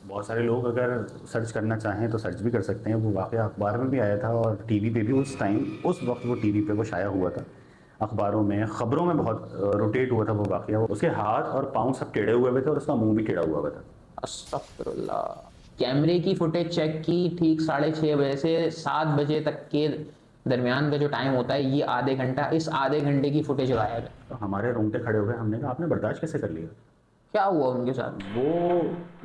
बहुत सारे लोग अगर सर्च करना चाहें तो सर्च भी कर सकते हैं। वो वाक़या अखबार में भी आया था और टीवी पे भी उस टाइम, उस वक्त वो टीवी पे वो शाया हुआ था। अखबारों में, खबरों में बहुत रोटेट हुआ था वो वाक़या। उसके हाथ और पाँव सब टेढ़े हुए हुए थे और उसका मुंह भी टेढ़ा हुआ हुआ था। अस्तगफिरुल्लाह। कैमरे की फुटेज चेक की, ठीक 6:30 बजे से 7 बजे तक के दरमियान का जो टाइम होता है, ये आधे घंटा, इस आधे घंटे की फुटेज गायब है। तो हमारे रोंगटे खड़े हो गए। हमने कहा आपने बर्दाश्त कैसे कर लिया? क्या हुआ उनके साथ? वो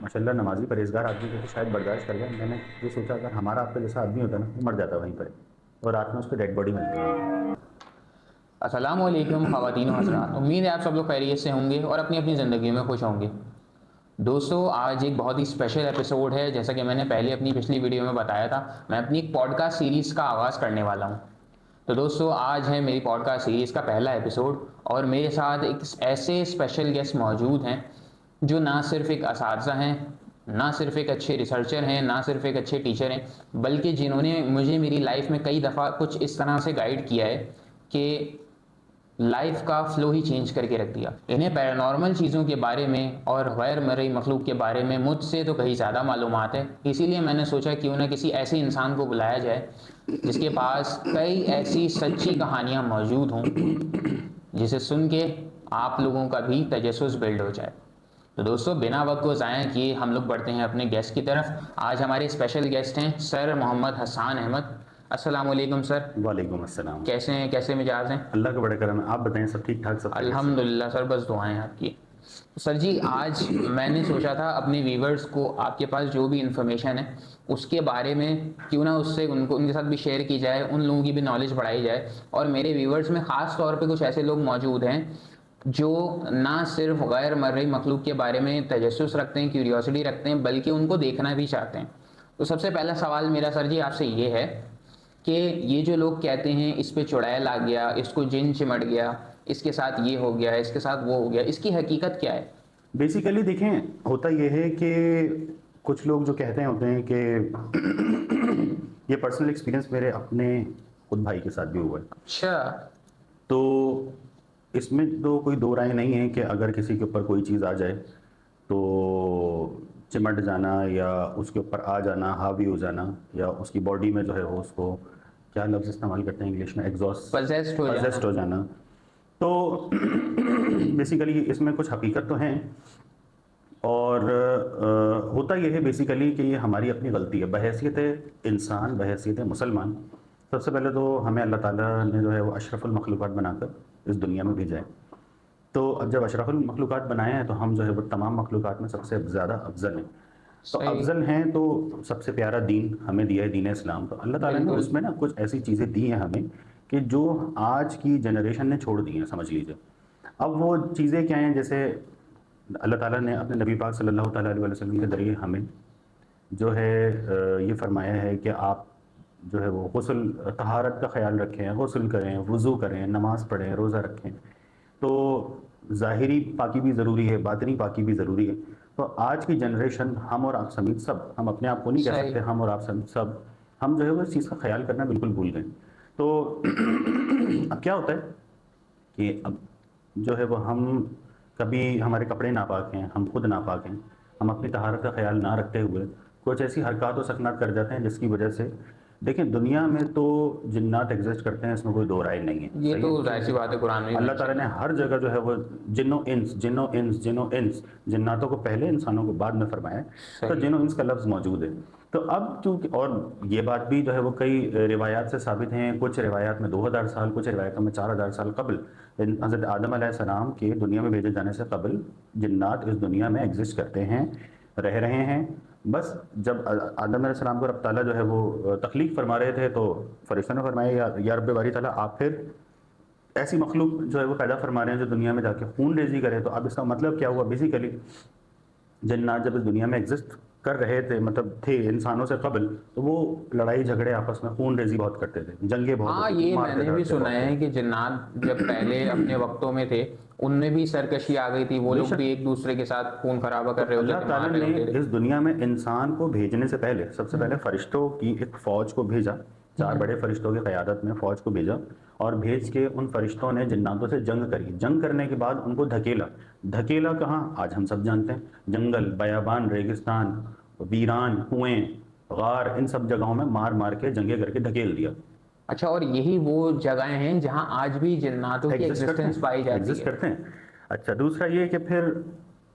माशाल्लाह नमाजी परहेजगार आदमी थे, तो शायद बर्दाश्त कर गया। मैंने ये सोचा अगर हमारा आपका जैसा आदमी होता ना, वो मर जाता वहीं पर और रात में उसकी डेड बॉडी मिलती। अस्सलाम वालेकुम ख़वातीन व हज़रात, उम्मीद है आप सब लोग खैरियत से होंगे और अपनी अपनी ज़िंदगी में खुश होंगे। दोस्तों, आज एक बहुत ही स्पेशल एपिसोड है। जैसा कि मैंने पहले अपनी पिछली वीडियो में बताया था, मैं अपनी एक पॉडकास्ट सीरीज़ का आगाज़ करने वाला हूँ। तो दोस्तों, आज है मेरी पॉडकास्ट सीरीज़ का पहला एपिसोड और मेरे साथ एक ऐसे स्पेशल गेस्ट मौजूद हैं जो ना सिर्फ एक असातिज़ा हैं, ना सिर्फ एक अच्छे रिसर्चर हैं, ना सिर्फ एक अच्छे टीचर हैं, बल्कि जिन्होंने मुझे मेरी लाइफ में कई दफ़ा कुछ इस तरह से गाइड किया है कि लाइफ का फ्लो ही चेंज करके रख दिया। इन्हें पैरानॉर्मल चीज़ों के बारे में और गैर मरई मखलूक के बारे में मुझसे तो कहीं ज़्यादा मालूमात है। इसीलिए मैंने सोचा क्यों ना किसी ऐसे इंसान को बुलाया जाए जिसके पास कई ऐसी सच्ची कहानियाँ मौजूद हों, जिसे सुन के आप लोगों का भी तजस्सुस बिल्ड हो जाए। तो दोस्तों, बिना वक्त को ज़ाया किए हम लोग बढ़ते हैं अपने गेस्ट की तरफ। आज हमारे स्पेशल गेस्ट हैं सर मोहम्मद हसन अहमद। अस्सलाम वालेकुम सर। वालेकुम अस्सलाम। कैसे हैं, कैसे मिजाज हैं? अल्लाह का बड़ा करम है। आप बताएं, सब ठीक ठाक? सब खैरियत से? अल्हम्दुलिल्लाह सर, बस दुआएं आपकी। तो सर जी, आज मैंने सोचा था अपने व्यूवर्स को आपके पास जो भी इंफॉर्मेशन है उसके बारे में क्यों ना उससे उनको उनके साथ भी शेयर की जाए, उन लोगों की भी नॉलेज बढ़ाई जाए। और मेरे व्यूवर्स में ख़ास तौर पे कुछ ऐसे लोग मौजूद हैं जो ना सिर्फ गैर मर्री मखलूक के बारे में तजस्सुस रखते हैं, क्यूरियोसिटी रखते हैं, बल्कि उनको देखना भी चाहते हैं। तो सबसे पहला सवाल मेरा सर जी आपसे ये है कि ये जो लोग कहते हैं इस पे चुड़ैल आ गया, इसको जिन चिमट गया, इसके साथ ये हो गया, इसके साथ वो हो गया, इसकी हकीकत क्या है? बेसिकली देखें, होता यह है कि कुछ लोग जो कहते हैं होते हैं कि ये पर्सनल एक्सपीरियंस मेरे अपने खुद भाई के साथ भी हुआ है। अच्छा। तो इसमें तो कोई दो राय नहीं है कि अगर किसी के ऊपर कोई चीज़ आ जाए तो चिमट जाना या उसके ऊपर आ जाना, हावी हो जाना, या उसकी बॉडी में जो है वो उसको क्या लफ्ज़ इस्तेमाल करते हैं इंग्लिश में, एग्जॉस्ट, पजेस्ट हो जाना। तो बेसिकली इसमें कुछ हकीकत तो हैं और होता यह है बेसिकली कि ये हमारी अपनी गलती है बहैसियत इंसान, बहैसियत मुसलमान। सबसे पहले तो हमें अल्लाह ताला ने जो है वो अशरफुल मखलूक़ात बनाकर इस दुनिया में भेजा है। तो अब जब अशरफुल मखलूक़ात बनाए हैं तो हम जो है वो तमाम मखलूक़ात में सबसे ज़्यादा अफजल हैं। तो अफजल हैं तो सबसे प्यारा दीन हमें दिया है, दीन इस्लाम। तो अल्लाह ताला ने उसमें ना कुछ ऐसी चीज़ें दी हैं हमें कि जो आज की जनरेशन ने छोड़ दी हैं, समझ लीजिए। अब वो चीज़ें क्या हैं, जैसे अल्लाह ताला ने अपने नबी पाक सल्लल्लाहु अलैहि वसल्लम के ज़रिए हमें जो है ये फरमाया है कि आप जो है वो गुस्ल, तहारत का ख्याल रखें, गुस्ल करें, वज़ू करें, नमाज़ पढ़ें, रोज़ा रखें। तो ज़ाहिरी पाकी भी ज़रूरी है, बातिनी पाकी भी ज़रूरी है। तो आज की जनरेशन, हम और आप समेत सब, हम अपने आप को नहीं कह सकते हम और आप समेत सब, हम जो है वो इस चीज़ का ख्याल करना बिल्कुल भूल गए। तो अब क्या होता है कि अब जो है वो हम कभी हमारे कपड़े नापाक हैं, हम खुद नापाक हैं, हम अपनी तहारत का ख्याल ना रखते हुए कुछ ऐसी हरकत व सकनात कर जाते हैं जिसकी वजह से, देखिए दुनिया में तो जिन्नात एग्जिस्ट करते हैं, इसमें कोई दो राय नहीं है। ये तो जाहिर सी बात है, कुरान में अल्लाह ताला ने हर जगह जो है वो जिन्नो इंस, जिन्नो इंस, जिन्नो इंस, जिन्नातों को पहले, इंसानों को बाद में फरमाया है। तो जिन्नो इंस का लफ्ज़ मौजूद है। तो अब चूँकि, और ये बात भी जो है वो कई रिवायात से साबित हैं, कुछ रिवायात में 2000 साल, कुछ रिवायातों में 4000 साल कबल हज़रत आदम अलैहिस्सलाम के दुनिया में भेजे जाने से कबल जिन्नात इस दुनिया में एग्जिस्ट करते हैं, रह रहे हैं। बस जब आदम अलैहिस्सलाम को रब ताला जो है वो तख्लीक फरमा रहे थे तो फरिश्तों ने फरमाया, या रब बारी ताला, आप फिर ऐसी मखलूक जो है वो पैदा फरमा रहे हैं जो दुनिया में जाके खून रेजी करे। तो अब इसका मतलब क्या हुआ, बेसिकली जिन्नात जब इस दुनिया में एग्जिस्ट कर रहे थे, मतलब थे इंसानों से कबल, तो वो लड़ाई झगड़े आपस में खून रेजी बहुत करते थे, जंगे बहुत हाँ, होती थी, ये मारते मैंने भी धरते सुना बहुत है थे। कि जिन्नात जब पहले अपने वक्तों में थे उनमें भी सरकशी आ गई थी, वो लोग बेशक। भी एक दूसरे के साथ खून खराबा तो कर रहे होते अल्लाह थे, ताला मार रहे ने होते थे। इस दुनिया में इंसान को भेजने से पहले सबसे पहले फरिश्तों की एक फौज को भेजा 4 बड़े फरिश्तों की क़यादत में फ़ौज को भेजा और भेज के उन फरिश्तों ने जिन्नातों से जंग करी। जंग करने के बाद उनको धकेला। धकेला कहाँ? आज हम सब जानते हैं, जंगल, बयाबान, रेगिस्तान, वीरान, कुएँ, गार, इन सब जगहों में मार मार के जंगे करके धकेल दिया। अच्छा, और यही वो जगहें हैं जहाँ आज भी जिन्नातों की एग्जिस्टेंस पाई जाती एग्जिस्ट है। करते हैं। अच्छा, दूसरा ये कि फिर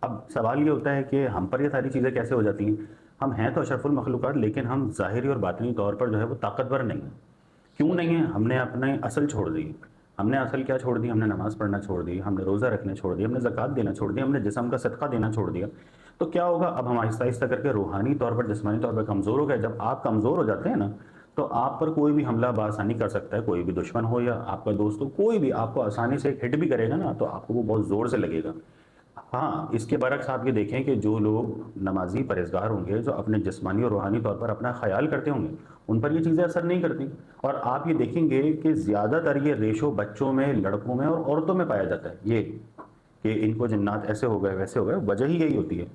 अब सवाल ये होता है कि हम पर ये सारी चीज़ें कैसे हो जाती हैं? हम हैं तो अशरफुल मखलूक़ात, लेकिन हम ज़ाहिरी और बातिनी तौर पर जो है वो ताकतवर नहीं हैं। क्यों नहीं है? हमने अपने असल छोड़ दी। हमने असल क्या छोड़ दी? हमने नमाज़ पढ़ना छोड़ दी, हमने रोज़ा रखना छोड़ दिया, हमने ज़कात देना छोड़ दिया, हमने जिस्म का सदका देना छोड़ दिया। तो क्या होगा? अब हम आहिस्ता आहिस्ता करके रूहानी तौर पर, जिस्मानी तौर पर कमज़ोर हो गए। जब आप कमज़ोर हो जाते हैं ना, तो आप पर कोई भी हमला बआसानी कर सकता है। कोई भी दुश्मन हो या आपका दोस्त हो, कोई भी आपको आसानी से हिट भी करेगा ना, तो आपको वो बहुत ज़ोर से लगेगा। हाँ, इसके बरक्स आप ये देखें कि जो लोग नमाजी परहेज़गार होंगे, जो अपने जिस्मानी और रूहानी तौर पर अपना ख्याल करते होंगे, उन पर ये चीज़ें असर नहीं करती। और आप ये देखेंगे कि ज़्यादातर ये रेशो बच्चों में, लड़कों में और औरतों में पाया जाता है, ये कि इनको जिन्नात ऐसे हो गए, वैसे हो गए। वजह ही यही होती है,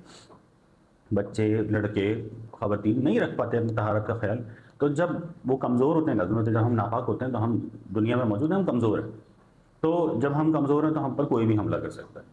बच्चे, लड़के, ख़वातीन नहीं रख पाते अपनी तहारत का ख्याल। तो जब वो कमज़ोर होते हैं, लाज़िम होता है, जब हम नापाक होते हैं, तो हम दुनिया में मौजूद हैं, हम कमज़ोर हैं। तो जब हम कमज़ोर हैं तो हम पर कोई भी हमला कर सकता है,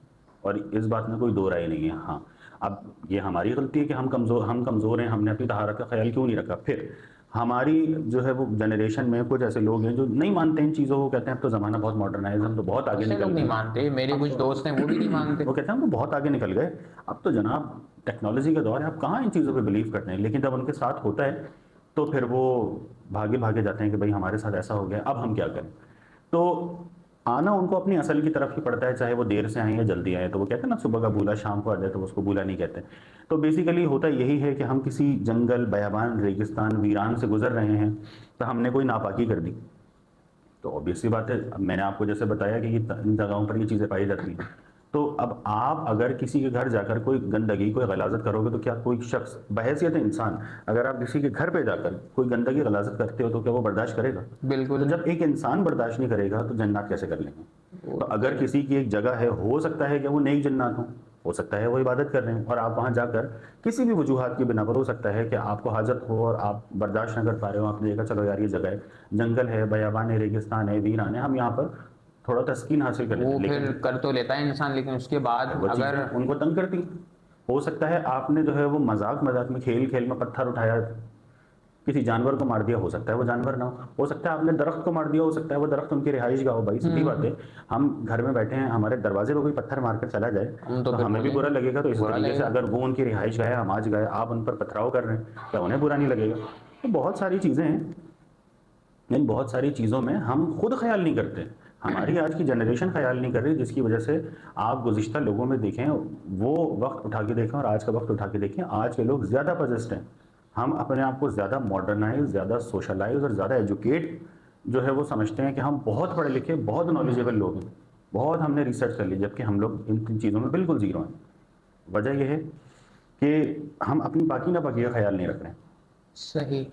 और इस बात में कोई दो राय नहीं है। हाँ, अब ये हमारी गलती है कि हम कमज़ोर हैं, हमने अपनी तहारत का ख्याल क्यों नहीं रखा। फिर हमारी जो है वो जनरेशन में कुछ ऐसे लोग हैं जो नहीं मानते इन चीज़ों को, कहते हैं अब तो ज़माना बहुत मॉडर्नाइज़, हम तो बहुत आगे ऐसे निकल लोग नहीं गए। मानते, मेरे कुछ दोस्त हैं वो भी नहीं मानते। वो कहते हैं हम तो बहुत आगे निकल गए, अब तो जनाब टेक्नोलॉजी का दौर है, आप कहाँ इन चीज़ों पे बिलीव करते हैं। लेकिन जब उनके साथ होता है तो फिर वो भागे भागे जाते हैं कि भाई हमारे साथ ऐसा हो गया, अब हम क्या करें। तो आना उनको अपनी असल की तरफ ही पड़ता है, चाहे वो देर से आए या जल्दी आए। तो वो कहते हैं ना, सुबह का बूला शाम को आ जाए तो उसको बूला नहीं कहते। तो बेसिकली होता यही है कि हम किसी जंगल, बयाबान, रेगिस्तान, वीरान से गुजर रहे हैं, तो हमने कोई नापाकी कर दी। तो ऑब्वियस सी बात है, अब मैंने आपको जैसे बताया कि इन जगहों पर ये चीज़ें पाई जाती हैं। तो अब आप अगर किसी के घर जाकर कोई गंदगी, कोई गलाजत करोगे, तो क्या कोई शख्स बहैसियत इंसान, अगर आप किसी के घर पे जाकर कोई गंदगी, गलाजत करते हो, तो क्या वो बर्दाश्त करेगा? बिल्कुल। तो जब एक इंसान बर्दाश्त नहीं करेगा तो जन्नत कैसे कर लेंगे? तो अगर किसी की एक जगह है, हो सकता है कि वो नेक जन्नत हो सकता है वो इबादत कर रहे हैं, और आप वहाँ जाकर किसी भी वजूहात की बिना पर, हो सकता है कि आपको हाजत हो और आप बर्दाश्त न कर पा रहे हो, आपने देखा चलो यार ये जगह है, जंगल है, बयाबान है, रेगिस्तान है, वीरान है, हम यहाँ पर थोड़ा तस्कीन हासिल कर लेते वो हैं। फिर लेकिन कर तो लेता है इंसान, लेकिन उसके बाद वो अगर चीज़ें उनको तंग करती हैं। हो सकता है आपने जो है वो मजाक मजाक में, खेल खेल में पत्थर उठाया, किसी जानवर को मार दिया, हो सकता है वो जानवर ना हो सकता है आपने दरख्त को मार दिया, हो सकता है वो दरख्त उनकी रिहाइश गाह हो। भाई सीधी बात है, हम घर में बैठे हैं, हमारे दरवाजे पर कोई पत्थर मारकर चला जाए हम तो तो हमें भी बुरा लगेगा। तो इस बुरा तरीके से लगेगा। अगर वो उनकी रिहाइश गाह है, हम आज गए, आप उन पर पथराव कर रहे हैं, तो उन्हें बुरा नहीं लगेगा। तो बहुत सारी चीज़ें हैं, इन बहुत सारी चीज़ों में हम खुद ख्याल नहीं करते, हमारी आज की जनरेशन ख्याल नहीं कर रही, जिसकी वजह से आप गुज़िश्ता लोगों में देखें, वो वक्त उठा के देखें और आज का वक्त उठा के देखें, आज के लोग ज़्यादा पजेस्ट हैं। हम अपने आप को ज़्यादा मॉडर्नाइज, ज़्यादा सोशलाइज और ज़्यादा एजुकेट जो है वो समझते हैं कि हम बहुत पढ़े लिखे, बहुत नॉलेजेबल लोग हैं, बहुत हमने रिसर्च कर ली, जबकि हम लोग इन चीज़ों में बिल्कुल ज़ीरो हैं। वजह यह है कि हम अपनी बाकी ना बाकी का ख्याल नहीं रख रहे हैं। सही।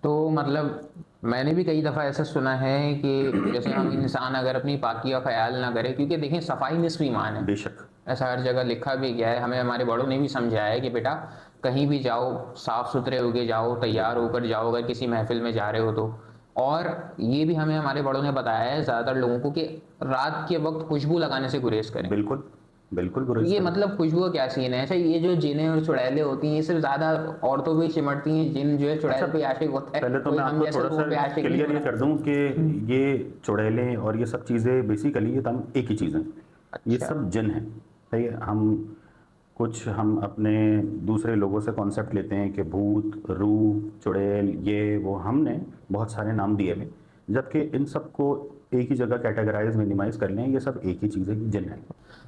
तो मतलब मैंने भी कई दफ़ा ऐसा सुना है कि जैसे हम इंसान अगर अपनी पाकी का ख्याल ना करे, क्योंकि देखें सफाई निस्फ़ ईमान है, बेशक ऐसा हर जगह लिखा भी गया है, हमें हमारे बड़ों ने भी समझाया है कि बेटा कहीं भी जाओ साफ़ सुथरे होके जाओ, तैयार होकर जाओ अगर किसी महफिल में जा रहे हो तो। और ये भी हमें हमारे बड़ों ने बताया है ज़्यादातर लोगों को कि रात के वक्त खुशबू लगाने से गुरेज करें। बिल्कुल बिल्कुल गुरेज ये करें। मतलब खुशबू का क्या सीन है? अच्छा, ये जो जिनें और चुड़ैलें होती हैं, ये सिर्फ ज़्यादा औरतों पे ही चिमटती हैं, जिन जो है चुड़ैल पे आशिक होता है, पहले तो कोई मैं हम आपको जैसे थोड़ा लोगों पे सा आशिक नहीं क्लियर ये होता। कर दूं कि ये चुड़ैलें और ये सब चीज़ें बेसिकली ये तमाम एक ही चीज़ हैं। ये अच्छा। सब जिन हैं, सही है। हम अपने दूसरे लोगों से कॉन्सेप्ट लेते हैं कि भूत, रूह, चुड़ैल, ये वो, हमने बहुत सारे नाम दिए हुए, जबकि इन सबको एक ही जगह कैटेगराइज, मिनिमाइज कर लें, ये सब एक ही चीज़ है, जिन है।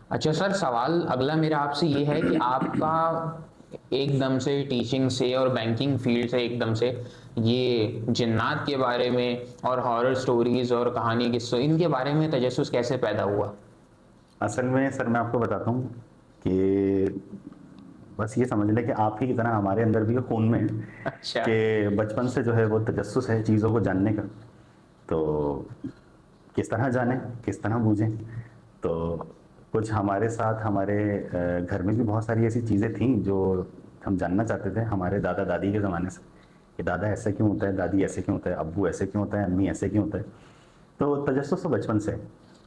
अच्छा सर, सवाल अगला मेरा आपसे ये है कि आपका एकदम से टीचिंग से और बैंकिंग फील्ड से एकदम से ये जिन्नात के बारे में और हॉरर स्टोरीज और कहानी किस्सों इनके बारे में तजस्सुस कैसे पैदा हुआ? असल में सर मैं आपको बताता हूँ कि बस ये समझ लें कि आप ही की तरह हमारे अंदर भी खून में है अच्छा। कि बचपन से जो है वो तजस्सुस है चीज़ों को जानने का। तो किस तरह जानें, किस तरह बूझें। तो कुछ हमारे साथ, हमारे घर में भी बहुत सारी ऐसी चीज़ें थीं जो हम जानना चाहते थे हमारे दादा दादी के ज़माने से, कि दादा ऐसे क्यों होता है, दादी ऐसे क्यों होता है, अब्बू ऐसे क्यों होता है, अम्मी ऐसे क्यों होता है। तो तजस्सुस तो बचपन से है।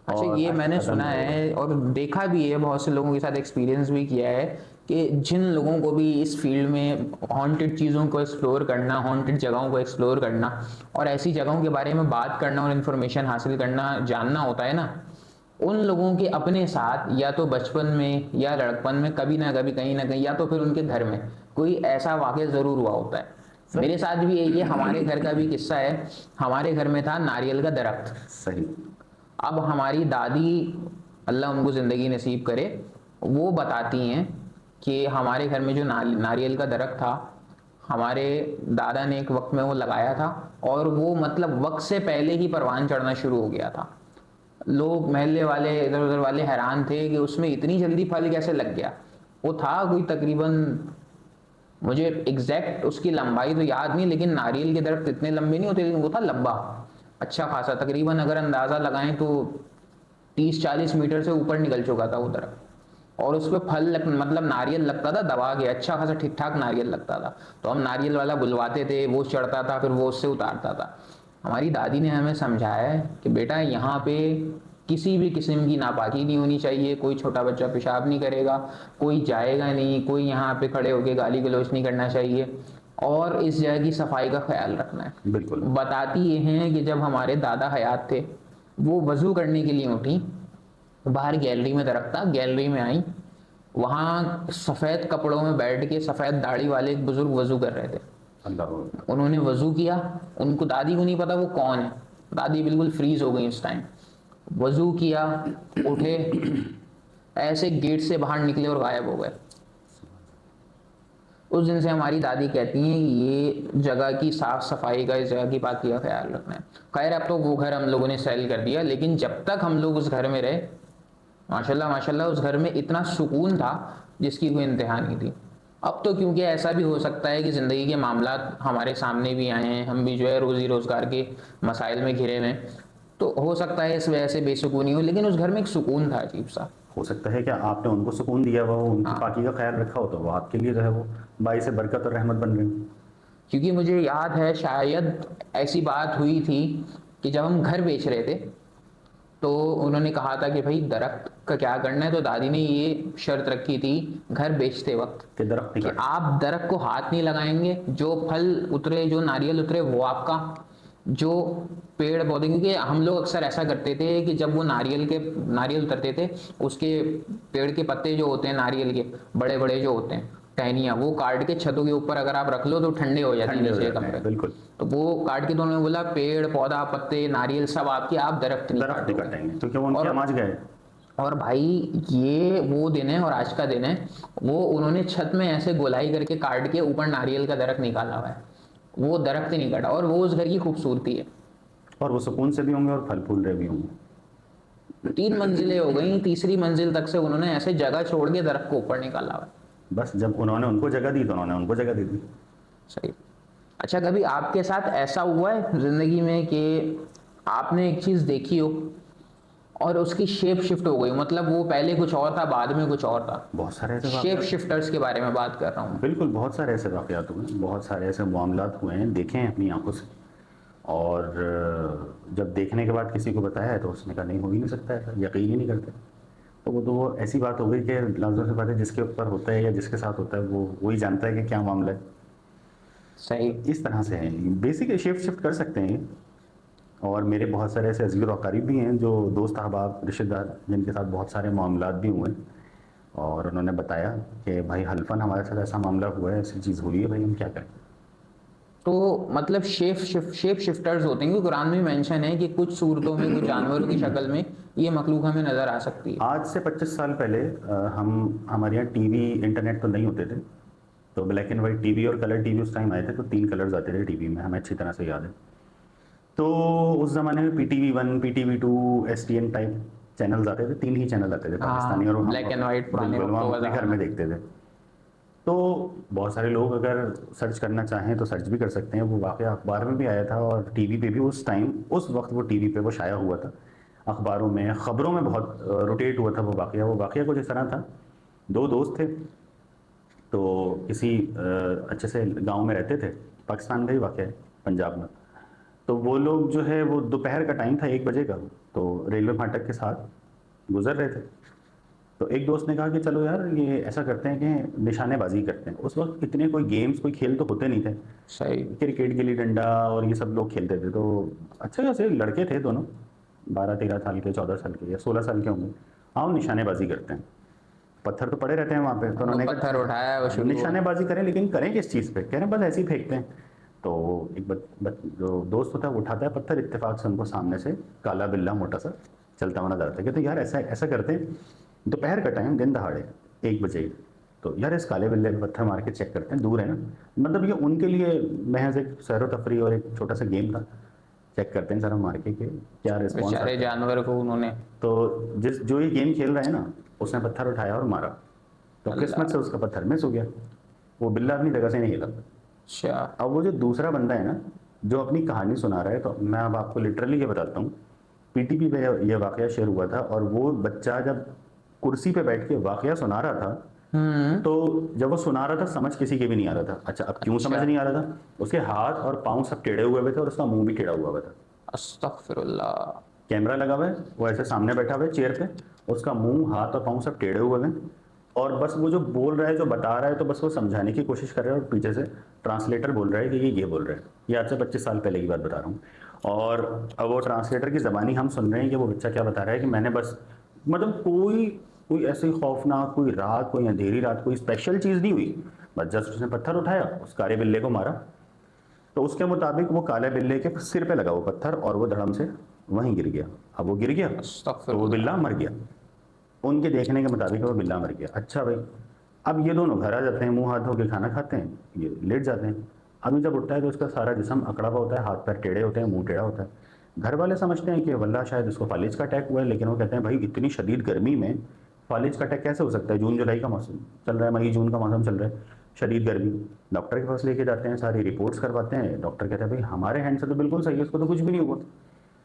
अच्छा, और ये आज मैंने खत्म सुना हो गया। है और देखा भी है, बहुत से लोगों के साथ एक्सपीरियंस भी किया है कि जिन लोगों को भी इस फील्ड में हॉन्टेड चीज़ों को एक्सप्लोर करना, हॉन्टेड जगहों को एक्सप्लोर करना और ऐसी जगहों के बारे में बात करना और इन्फॉर्मेशन हासिल करना, जानना होता है ना, उन लोगों के अपने साथ या तो बचपन में या लड़कपन में कभी ना कभी, कहीं ना कहीं, या तो फिर उनके घर में कोई ऐसा वाक़या ज़रूर हुआ होता है। सर मेरे साथ भी ये हमारे घर का भी किस्सा है। हमारे घर में था नारियल का दरख्त। सही। अब हमारी दादी, अल्लाह उनको ज़िंदगी नसीब करे, वो बताती हैं कि हमारे घर में जो नारियल का दरख्त था, हमारे दादा ने एक वक्त में वो लगाया था और वो मतलब वक्त से पहले ही परवान चढ़ना शुरू हो गया था। लोग, महल्ले वाले, इधर उधर वाले हैरान थे कि उसमें इतनी जल्दी फल कैसे लग गया। वो था कोई तकरीबन, मुझे एग्जैक्ट उसकी लंबाई तो याद नहीं, लेकिन नारियल के दरख्त इतने लंबे नहीं होते, लेकिन वो था लंबा, अच्छा खासा, तकरीबन अगर अंदाज़ा लगाएं तो 30-40 मीटर से ऊपर निकल चुका था वो दरख्त। और उस पर मतलब नारियल लगता था दबा के, अच्छा खासा ठीक ठाक नारियल लगता था। तो हम नारियल वाला बुलवाते थे, वो चढ़ता था, फिर वो उससे उतारता था। हमारी दादी ने हमें समझाया है कि बेटा यहाँ पे किसी भी किस्म की नापाकी नहीं होनी चाहिए, कोई छोटा बच्चा पेशाब नहीं करेगा, कोई जाएगा नहीं, कोई यहाँ पे खड़े होकर गाली गलौज नहीं करना चाहिए, और इस जगह की सफाई का ख्याल रखना है। बिल्कुल। बताती ये हैं कि जब हमारे दादा हयात थे, वो वज़ू करने के लिए उठी, बाहर गैलरी में दरख्त था, गैलरी में आई, वहाँ सफ़ेद कपड़ों में बैठ के सफ़ेद दाढ़ी वाले एक बुजुर्ग वज़ू कर रहे थे। अल्लाह। उन्होंने वज़ू किया, उनको, दादी को नहीं पता वो कौन है, दादी बिल्कुल फ्रीज हो गई उस टाइम। वज़ू किया, उठे, ऐसे गेट से बाहर निकले और गायब हो गए। उस दिन से हमारी दादी कहती हैं कि ये जगह की साफ़ सफाई का, इस जगह की पाकी का ख्याल रखना है। खैर, अब तो वो घर हम लोगों ने सेल कर दिया, लेकिन जब तक हम लोग उस घर में रहे, माशाल्लाह माशाल्लाह, उस घर में इतना सुकून था जिसकी कोई इंतहा नहीं थी। अब तो क्योंकि ऐसा भी हो सकता है कि ज़िंदगी के मामलात हमारे सामने भी आए हैं, हम भी जो है रोज़ी रोज़गार के मसाइल में घिरे हुए हैं, तो हो सकता है इस वजह से बेसुकूनी हो, लेकिन उस घर में एक सुकून था अजीब सा। हो सकता है कि आपने उनको सुकून दिया हुआ हो, उनकी हाँ, पाकी का ख्याल रखा हो, तो वो आपके लिए जो है वो बाई से बरकत और रहमत बन गई। क्योंकि मुझे याद है शायद ऐसी बात हुई थी कि जब हम घर बेच रहे थे तो उन्होंने कहा था कि भाई दरख्त का क्या करना है, तो दादी ने ये शर्त रखी थी घर बेचते वक्त कि दरख्त नहीं कि काटना। आप दरख्त को हाथ नहीं लगाएंगे, जो फल उतरे, जो नारियल उतरे वो आपका, जो पेड़ पौधे, क्योंकि हम लोग अक्सर ऐसा करते थे कि जब वो नारियल उतरते थे, उसके पेड़ के पत्ते जो होते हैं नारियल के, बड़े बड़े जो होते हैं टहनियाँ, वो काट के छतों के ऊपर अगर आप रख लो तो ठंडे हो जाते हैं ठंडे हो नीचे जाते कमरे। हैं, बिल्कुल। तो वो काट के तो उन्होंने बोला पेड़ पौधा पत्ते नारियल सब आपके, आप दरख्त नहीं दरख्त नहीं काटोगे। काटेंगे क्योंकि वो उनकी और आवाज गए। और भाई, ये वो दिन है और आज का दिन है, वो उन्होंने छत में ऐसे गोलाई करके काट के ऊपर नारियल का दरख्त निकाला हुआ है, वो दरख्त ही नहीं काटा, और वो उस घर की खूबसूरती है। और वो सुकून से भी होंगे और फल फूल रहे भी होंगे। 3 मंजिलें हो गई, तीसरी मंजिल तक से उन्होंने ऐसे जगह छोड़ के दरख्त को ऊपर निकाला हुआ है। बस जब उन्होंने उनको जगह दी तो उन्होंने उनको जगह दे दी। सही। अच्छा, कभी आपके साथ ऐसा हुआ है जिंदगी में कि आपने एक चीज़ देखी हो और उसकी शेप शिफ्ट हो गई, मतलब वो पहले कुछ और था, बाद में कुछ और था? बहुत सारे ऐसे शेप वाक़यात, शिफ्टर्स के बारे में बात कर रहा हूँ। बिल्कुल बहुत सारे ऐसे वाक़यात हुए हैं, बहुत सारे ऐसे मामलात हुए हैं, देखे हैं अपनी आंखों से। और जब देखने के बाद किसी को बताया है तो उसने कहा नहीं, हो ही नहीं सकता ऐसा, यकीन ही नहीं करते। तो वो ऐसी बात हो गई कि लाज़िम सी बात है, जिसके ऊपर होता है या जिसके साथ होता है वो वही जानता है कि क्या मामला है। सही। इस तरह से है, बेसिकली शिफ्ट कर सकते हैं। और मेरे बहुत सारे ऐसे अज़ीज़ और अकारीब भी हैं, जो दोस्त अहबाब रिश्तेदार, जिनके साथ बहुत सारे मामलात भी हुए हैं, और उन्होंने बताया कि भाई हल्फन हमारे साथ ऐसा मामला हुआ है, ऐसी चीज़ हुई है, भाई हम क्या करें। तो मतलब शेप शिफ्टर्स होते हैं, क्योंकि कुरान में मेंशन है कि कुछ सूरतों में, कुछ जानवरों की शक्ल में ये मखलूक हमें नज़र आ सकती है। आज से 25 साल पहले हमारे यहाँ टीवी इंटरनेट तो नहीं होते थे, तो ब्लैक एंड वाइट टीवी और कलर टीवी उस टाइम आए थे, तो 3 कलर्स आते थे टीवी में, हमें अच्छी तरह से याद है। तो उस ज़माने में PTV1, PTV2, STN type channels आते थे, 3 ही चैनल आते थे पाकिस्तानी, और हम ब्लैक एंड वाइट पुराने बिल्कुल वक्तों हम का अपने घर ज़माना। में देखते थे। तो बहुत सारे लोग अगर सर्च करना चाहें तो सर्च भी कर सकते हैं, वो वाक़या अखबार में भी आया था और टीवी पे भी उस टाइम, उस वक्त वो टीवी पे वो शाया हुआ था, अखबारों में, ख़बरों में बहुत रोटेट हुआ था वो वाक़या कुछ इस तरह था। 2 दोस्त थे, तो किसी अच्छे से गांव में रहते थे, पाकिस्तान का ही वाक़या है, पंजाब में। तो वो लोग जो है, वो दोपहर का टाइम था, 1 बजे का, तो रेलवे फाटक के साथ गुजर रहे थे। तो एक दोस्त ने कहा कि चलो यार ये ऐसा करते हैं कि निशानेबाजी करते हैं। उस वक्त इतने कोई गेम्स, कोई खेल तो होते नहीं थे, सही। क्रिकेट, गिल्ली डंडा और ये सब लोग खेलते थे। तो अच्छे खासे लड़के थे दोनों, 12-13 साल के, 14 साल के या 16 साल के होंगे। आओ निशानेबाजी करते हैं, पत्थर तो पड़े रहते हैं वहाँ पे। तो उन्होंने पत्थर उठाया, वो शुरू निशानेबाजी करें, लेकिन करें किस चीज़ पे? कह रहे हैं बस ऐसे ही फेंकते हैं। तो एक जो दोस्त होता है वो उठाता है पत्थर, इत्तेफाक से उनको सामने से काला बिल्ला मोटा सा चलता हुआ नजर आता है। कहते यार ऐसा ऐसा करते हैं, दोपहर का टाइम, दिन दहाड़े 1 बजे, तो यार इस काले बिल्ले पे पत्थर मार के चेक करते हैं, दूर है ना। मतलब ये उनके लिए महज एक सैर व तफरी और एक छोटा सा गेम था। चेक करते हैं जरा मार के कि क्या रिस्पॉन्स बेचारे जानवर को उन्होंने। तो जो ये गेम खेल रहा है ना, उसने पत्थर उठाया और मारा, तो किस्मत से उसका पत्थर मिस हो गया, वो बिल्ला अपनी जगह से नहीं हिला। अच्छा। अब वो जो दूसरा बंदा है ना, जो अपनी कहानी सुना रहा है, तो मैं अब आपको लिटरली ये बताता हूँ। पीटीपी पे ये वाकया शेयर हुआ था, और वो बच्चा जब कुर्सी पे बैठ के वाकया सुना रहा था, तो जब वो सुना रहा था समझ किसी के भी नहीं आ रहा था। अच्छा, अब क्यों समझ नहीं आ रहा था? उसके हाथ और पाँव सब टेढ़े हुए हुए थे और उसका मुंह भी टेढ़ा हुआ हुआ था। अस्तगफिरुल्लाह। कैमरा लगा हुआ है, वो ऐसे सामने बैठा हुआ है चेयर पे, उसका मुंह, हाथ और पाँव सब टेढ़े हुए हैं, और बस वो जो बोल रहा है, जो बता रहा है, तो बस वो समझाने की कोशिश कर रहा है, और पीछे से ट्रांसलेटर बोल रहा है कि ये बोल रहा है। ये आज से 25 साल पहले की बात बता रहा हूँ। और अब वो ट्रांसलेटर की ज़बानी हम सुन रहे हैं कि वो बच्चा क्या बता रहा है कि मैंने बस, मतलब कोई कोई ऐसी खौफनाक, कोई रात, कोई अंधेरी रात, कोई स्पेशल चीज़ नहीं हुई, बस जस्ट उसने पत्थर उठाया, उस काले बिल्ले को मारा। तो उसके मुताबिक वो काले बिल्ले के सिर पे लगा वो पत्थर, और वो धड़म से वहीं गिर गया। अब वो गिर गया तो वो बिल्ला मर गया। उनके देखने के मुताबिक वो बिल्ला मर गया। अच्छा भाई, अब ये दोनों घर आ जाते हैं, मुंह हाथ धो के खाना खाते हैं, ये लेट जाते हैं। अभी जब उठता है तो उसका सारा जिस्म अकड़ा हुआ होता है, हाथ पैर टेढ़े होते हैं, मुंह टेढ़ा होता है। घर वाले समझते हैं कि वल्ला शायद इसको फालिज का अटैक हुआ है, लेकिन वो कहते हैं भाई इतनी शदीद गर्मी में फालिज का अटैक कैसे हो सकता है? जून जुलाई का मौसम चल रहा है, मई जून का मौसम चल रहा है, शदीद गर्मी। डॉक्टर के पास लेके जाते हैं, सारी रिपोर्ट्स करवाते हैं। डॉक्टर कहते हैं भाई हमारे हैंड से तो बिल्कुल सही है, उसको तो कुछ भी नहीं हुआ।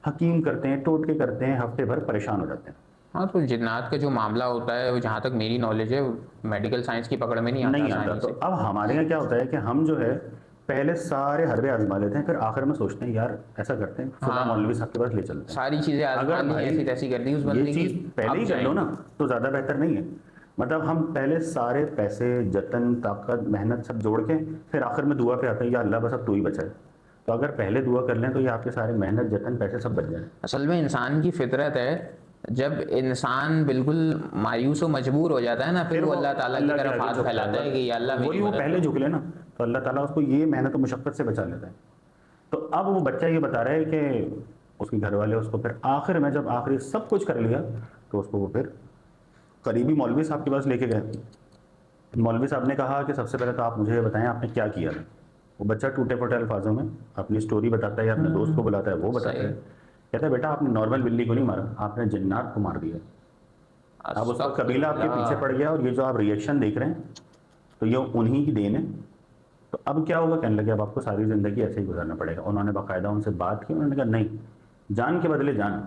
हकीम करते हैं, टोटके करते हैं, हफ्ते भर परेशान हो जाते हैं। हाँ, तो जिन्नात का जो मामला होता है, वो जहाँ तक मेरी नॉलेज है, मेडिकल साइंस की पकड़ में नहीं आता आसानी तो से। अब हमारे यहाँ क्या होता है कि हम जो है पहले सारे हरबे आजमा लेते हैं, फिर आखिर में सोचते हैं यार ऐसा करते हैं, फुला हाँ। मौलवी साहब के पास ले चलते हैं। सारी चीजें आजमा अगर ली, भाई ऐसी तैसी कर दी उस ये बंदे की। चीज़ पहले ही अब कर लो जाएं। ना, तो ज़्यादा बेहतर नहीं है। मतलब हम पहले सारे पैसे, जतन, ताकत, मेहनत सब जोड़ के फिर आखिर में दुआ पे आते हैं, या अल्लाह बस अब तू ही बचा है। तो अगर पहले दुआ कर लें तो ये आपके सारे मेहनत, जतन, पैसे सब बच जाए। असल में इंसान की फितरत है, जब इंसान बिल्कुल मायूस और मजबूर हो जाता है ना, फिर वो अल्लाह ताला की तरफ हाथ फैलाता है कि या अल्लाह मेरी वही वो मदद पहले झुक ले ना, तो अल्लाह ताला उसको ये मेहनत और मुशक्कत से बचा लेता है। तो अब वो बच्चा ये बता रहा है कि उसके घर वाले उसको फिर आखिर में, जब आखिरी सब कुछ कर लिया, तो उसको वो फिर करीबी मौलवी साहब के पास लेके गए। मौलवी साहब ने कहा कि सबसे पहले तो आप मुझे बताएं आपने क्या किया है। वो बच्चा टूटे फूटे अल्फाजों में अपनी स्टोरी बताता है, या अपने दोस्त को बुलाता है, वो बताता है। कहता है बेटा आपने नॉर्मल बिल्ली को नहीं मारा, आपने जिन्नात को मार दिया। अब उसका कबीला आपके पीछे पड़ गया, और ये जो आप रिएक्शन देख रहे हैं, तो ये उन्हीं की देन है। तो अब क्या होगा? कहने लगे अब आपको सारी ज़िंदगी ऐसे ही गुजारना पड़ेगा। उन्होंने बाकायदा उनसे बात की, उन्होंने कहा नहीं, जान के बदले जान,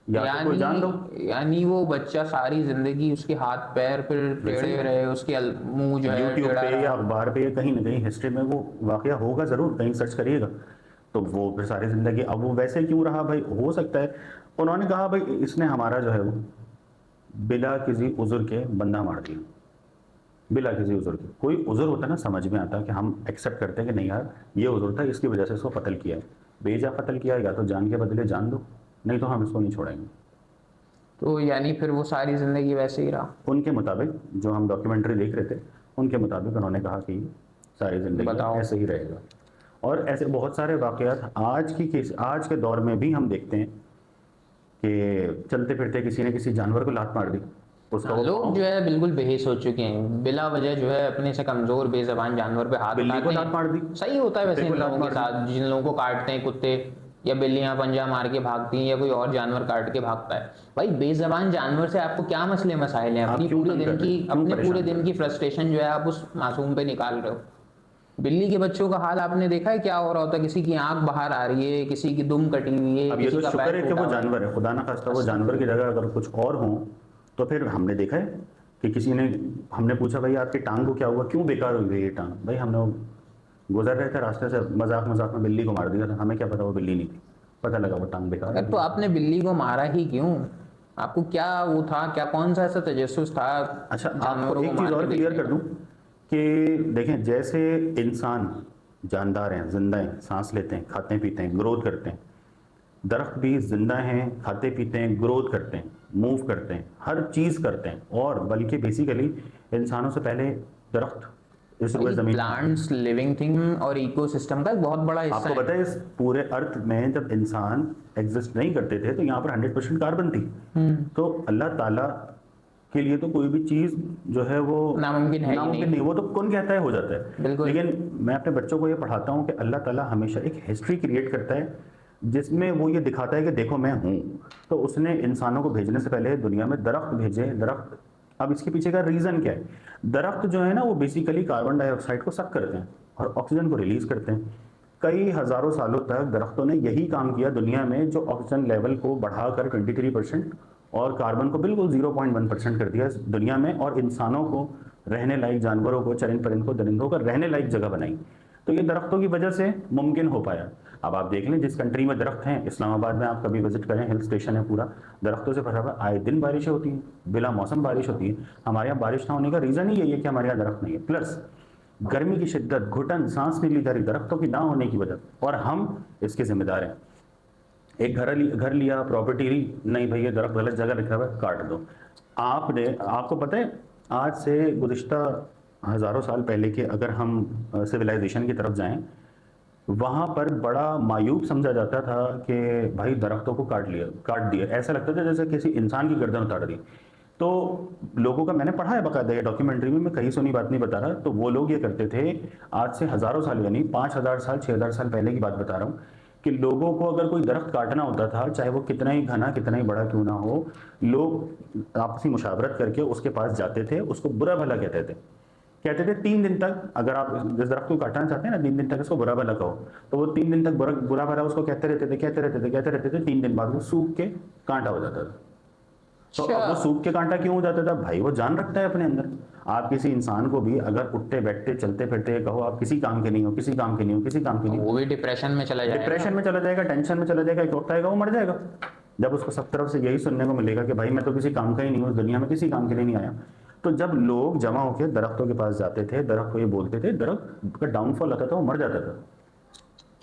या तो कोई जान दो। यानी वो बच्चा सारी जिंदगी उसके हाथ पैर फिर टेढ़े रहे, उसके मुंह जो है यूट्यूब टेढ़ा पे रहा। या अखबार पे या कहीं ना कहीं हिस्ट्री में वो वाकया होगा ज़रूर, कहीं सर्च करिएगा, तो वो फिर सारी ज़िंदगी अब वो वैसे क्यों रहा भाई? हो सकता है उन्होंने कहा भाई इसने हमारा जो है वो बिला किसी उज़र के बंदा मार दिया, बिला किसी उज़र के। कोई उज़र होता है ना, समझ में आता है कि हम एक्सेप्ट करते हैं कि नहीं यार ये उज़र था, इसकी वजह से इसको कत्ल किया है। बेजा कत्ल किया, या तो जान के बदले जान दो, नहीं तो हम इसको नहीं छोड़ेंगे। तो यानी फिर वो सारी जिंदगी वैसे ही रहा। उनके मुताबिक, जो हम डॉक्यूमेंट्री देख रहे थे, उनके मुताबिक उन्होंने कहा कि सारी ज़िंदगी ऐसे ही रहेगा। और ऐसे बहुत सारे वाक़यात आज के दौर में भी हम देखते हैं कि चलते फिरते किसी ने किसी जानवर को लात मार दी, उसका लोग जो है बिल्कुल बेहिस हो चुके हैं, बिला वजह जो है अपने से कमजोर बेज़बान जानवर पे हाथ बिल्ली को उठाते लात हैं। मार दी, सही होता है वैसे कुत्ते इन को लात लोगों के मार साथ, जिन लोगों को काटते हैं कुत्ते या बिल्लियां पंजा मार के भागती हैं, या कोई और जानवर काट के भागता है। भाई बेज़बान जानवर से आपको क्या मसले मसाइल हैं? अपने पूरे दिन की फ्रस्ट्रेशन जो है आप उस मासूम पे निकाल रहे हो। बिल्ली के बच्चों का हाल आपने देखा है क्या हो रहा होता है? किसी की आंख बाहर आ रही है, किसी की दुम कटी हुई है, अब ये किसी तो का शुक्र पैर है कि टूटा वो हुआ है। जानवर है, खुदा ना खास्ता वो जानवर की जगह अगर कुछ और हो, तो फिर हमने देखा है कि हमने पूछा भाई आपकी टांग को क्या हुआ, क्यों बेकार हुई है ये टांग? भाई हमने गुजर रहे थे रास्ते से, मजाक मजाक में बिल्ली को मार दिया था, हमें क्या पता वो बिल्ली नहीं थी, पता लगा वो टांग बेकार तो है। आपने बिल्ली को मारा ही क्यों? आपको क्या वो था, क्या कौन सा ऐसा तजस्सुस था अच्छा, आपको जानवरों को एक चीज़ मार के और क्लियर देखने कर का? दूं कि देखें, जैसे इंसान जानदार हैं, जिंदा हैं, सांस लेते हैं, खाते हैं पीते हैं, ग्रोथ करते हैं, दरख्त भी जिंदा हैं, खाते पीते हैं, ग्रोथ करते हैं, मूव करते हैं, हर चीज़ करते हैं, और बल्कि बेसिकली इंसानों से पहले दरख्त इस रुए भाई ज़मीन में आते हैं। प्लांट्स लिविंग थिंग और इकोसिस्टम का एक बहुत बड़ा हिस्सा आपको है। पता है इस पूरे अर्थ में जब इंसान एग्जिस्ट नहीं करते थे तो यहाँ पर 100% कार्बन थी। तो अल्लाह ताला के लिए तो कोई भी चीज़ जो है वो नामुमकिन है ही नामुमकिन नहीं। नहीं, वो तो कौन कहता है हो जाता है। बिल्कुल। लेकिन मैं अपने बच्चों को ये पढ़ाता हूँ कि अल्लाह ताला हमेशा एक हिस्ट्री क्रिएट करता है जिसमें वो ये दिखाता है कि देखो मैं हूँ। तो उसने इंसानों को भेजने से पहले दुनिया में दरख्त भेजे, दरख्त। अब इसके पीछे का रीज़न क्या है? दरख्त जो है ना वो बेसिकली कार्बन डाइऑक्साइड को सक करते हैं और ऑक्सीजन को रिलीज करते हैं। कई हज़ारों सालों तक दरख्तों ने यही काम किया दुनिया में, जो ऑक्सीजन लेवल को बढ़ाकर 23% और कार्बन को बिल्कुल 0.1% कर दिया इस दुनिया में, और इंसानों को रहने लायक, जानवरों को, चरिंद परिंद को, दरिंदों को रहने लायक जगह बनाई। तो ये दरख्तों की वजह से मुमकिन हो पाया। अब आप देख लें जिस कंट्री में दरख्त हैं, इस्लामाबाद में आप कभी विजिट करें, हिल स्टेशन है पूरा दरख्तों से भरा हुआ, आए दिन बारिशें होती हैं, बिला मौसम बारिश होती है। हमारे यहाँ बारिश ना होने का रीज़न ही यही है कि हमारे यहाँ दरख्त नहीं है। प्लस गर्मी की शिद्दत, घुटन, सांस नहीं ली जा रही दरख्तों की ना होने की वजह, और हम इसके जिम्मेदार हैं। एक घर लिया, प्रॉपर्टी ली, नहीं भैया दरख्त गलत जगह रखा हुआ है, काट दो। आपको पता है आज से गुज़िश्ता हज़ारों साल पहले के अगर हम सिविलाइजेशन की तरफ जाएं, वहाँ पर बड़ा मायूब समझा जाता था कि भाई दरख्तों को काट दिया, ऐसा लगता था जैसे किसी इंसान की गर्दन उतार दी। तो लोगों का मैंने पढ़ा है बाकायदा, ये डॉक्यूमेंट्री में, मैं कहीं सुनी बात नहीं बता रहा। तो वो लोग ये करते थे आज से हज़ारों साल, यानी 5000 साल 6000 साल पहले की बात बता रहा हूँ, कि लोगों को अगर कोई दरख्त काटना होता था, चाहे वो कितना ही घना, कितना ही बड़ा क्यों ना हो, लोग आपसी मुशावरत करके उसके पास जाते थे, उसको बुरा भला कहते थे 3 दिन तक, अगर आप जिस दरख्त को काटना चाहते हैं ना, 3 दिन तक इसको बुरा भला कहो। तो वो 3 दिन तक बुरा भला उसको कहते रहते थे। 3 दिन बाद वो सूख के कांटा हो जाता था। तो अब वो सूख के कांटा क्यों हो जाता था? भाई वो जान रखता है अपने अंदर। आप किसी इंसान को भी अगर उठते बैठते चलते फिरते कहो आप किसी काम के नहीं हो, किसी काम के नहीं हो, किसी काम के नहीं हो, वो भी डिप्रेशन में चला जाएगा। डिप्रेशन में चला जाएगा, टेंशन में चला जाएगा, एक वक्त आएगा वो मर जाएगा। जब उसको सब तरफ से यही सुनने को मिलेगा कि भाई मैं तो किसी काम का ही नहीं हूँ, इस दुनिया में किसी काम के लिए नहीं आया। तो जब लोग जमा होकर दरख्तों के पास जाते थे, दरख्त को ये बोलते थे, दरख्त का डाउनफॉल आता था, वो मर जाता था।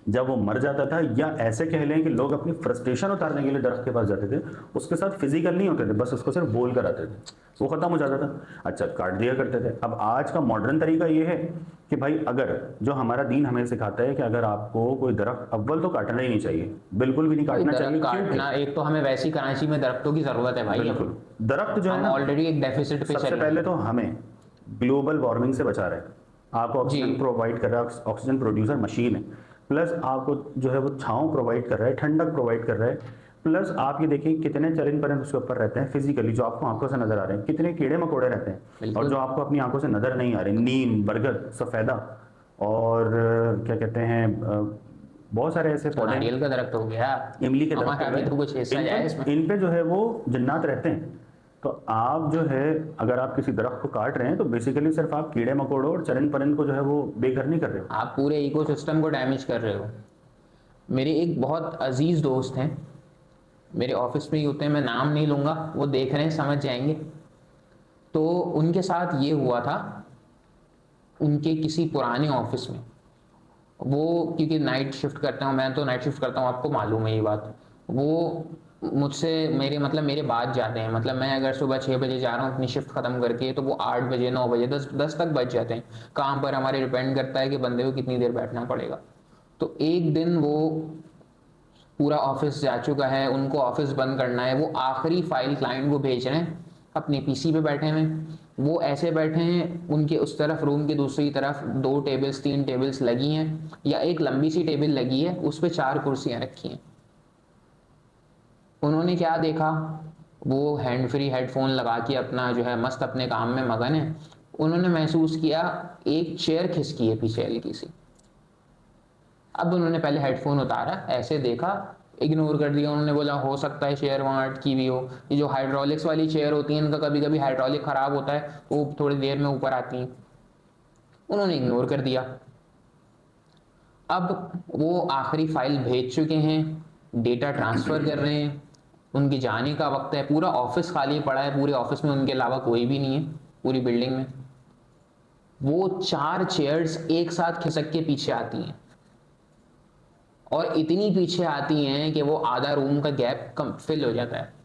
जब वो मर जाता था, या ऐसे कह लें कि लोग अपनी फ्रस्ट्रेशन उतारने के लिए दरख्त के पास जाते थे, उसके साथ फिजिकल नहीं होते थे, बस उसको सिर्फ बोल कर आते थे, वो खत्म हो जाता था। अच्छा, काट दिया करते थे। अब आज का मॉडर्न तरीका ये है कि भाई अगर जो हमारा दीन हमें सिखाता है कि अगर आपको कोई दरख्त, अव्वल तो काटना ही नहीं चाहिए, बिल्कुल भी नहीं काटना चाहिए। काटना, एक तो हमें वैसी कराची में दरख्तों की जरूरत है भाई। बिल्कुल, दरख्त जो है हम ना, ऑलरेडी एक डेफिसिट पे सबसे चल रहे पहले हैं। तो हमें ग्लोबल वार्मिंग से बचा रहा है। आपको ऑक्सीजन प्रोवाइड कर रहा है, ऑक्सीजन प्रोड्यूसर मशीन है, प्लस आपको जो है वो छांव प्रोवाइड कर रहा है, ठंडक प्रोवाइड कर रहा है, प्लस आप ये देखिए कितने चरिंद परिंद उसके ऊपर रहते हैं फिजिकली, जो आपको आंखों से नजर आ रहे हैं, कितने कीड़े मकोड़े रहते हैं, और जो आपको अपनी आंखों से नजर नहीं आ रहे, नीम, बरगद, सफेदा, और क्या कहते हैं, बहुत सारे ऐसे पौधे, नारियल का दरख्त हो गया, इमली के हमारा अभी तो कुछ हिस्सा जाए इसमें। इन पे जो है वो जन्नात रहते हैं। तो आप जो है अगर आप किसी दरख्त को काट रहे हैं तो बेसिकली सिर्फ आप कीड़े मकोड़ों और चरिंद परिंद को जो है वो बेघर नहीं कर रहे हो, आप पूरे इकोसिस्टम को डैमेज कर रहे हो। मेरे एक बहुत अजीज दोस्त हैं, मेरे ऑफिस में ही होते हैं, मैं नाम नहीं लूँगा, वो देख रहे हैं समझ जाएंगे। तो उनके साथ ये हुआ था, उनके किसी पुराने ऑफिस में, वो क्योंकि नाइट शिफ्ट करते हैं, मैं तो नाइट शिफ्ट करता हूँ, आपको मालूम है ये बात। वो मुझसे मेरे बाद जाते हैं, मतलब मैं अगर सुबह 6 बजे जा रहा हूँ अपनी शिफ्ट ख़त्म करके, तो वो 8 बजे 9 बजे 10 तक बच जाते हैं। काम पर हमारे डिपेंड करता है कि बंदे को कितनी देर बैठना पड़ेगा। तो एक दिन वो पूरा ऑफिस जा चुका है, उनको ऑफिस बंद करना है, वो आखिरी फाइल क्लाइंट को भेज रहे हैं, अपने पीसी पे बैठे हुए हैं। वो ऐसे बैठे हैं, उनके उस तरफ रूम की दूसरी तरफ 2 टेबल्स 3 टेबल्स लगी हैं, या एक लंबी सी टेबल लगी है, उस पर 4 कुर्सियां रखी हैं। उन्होंने क्या देखा, वो हैंड फ्री हेडफोन लगा के अपना जो है मस्त अपने काम में मगन है। उन्होंने महसूस किया एक चेयर खिसकी है पीछे हल्की सी। अब उन्होंने पहले हेडफोन उतारा, ऐसे देखा, इग्नोर कर दिया। उन्होंने बोला हो सकता है चेयर वहाँ अटकी हुई हो, ये जो हाइड्रोलिक्स वाली चेयर होती है इनका कभी कभी हाइड्रोलिक ख़राब होता है, वो थोड़ी देर में ऊपर आती हैं। उन्होंने इग्नोर कर दिया। अब वो आखिरी फाइल भेज चुके हैं, डेटा ट्रांसफ़र कर रहे हैं, उनके जाने का वक्त है, पूरा ऑफिस खाली पड़ा है, पूरे ऑफिस में उनके अलावा कोई भी नहीं है पूरी बिल्डिंग में। वो 4 चेयर्स एक साथ खिसक के पीछे आती हैं और इतनी पीछे आती हैं कि वो आधा रूम का गैप कम फिल हो जाता है।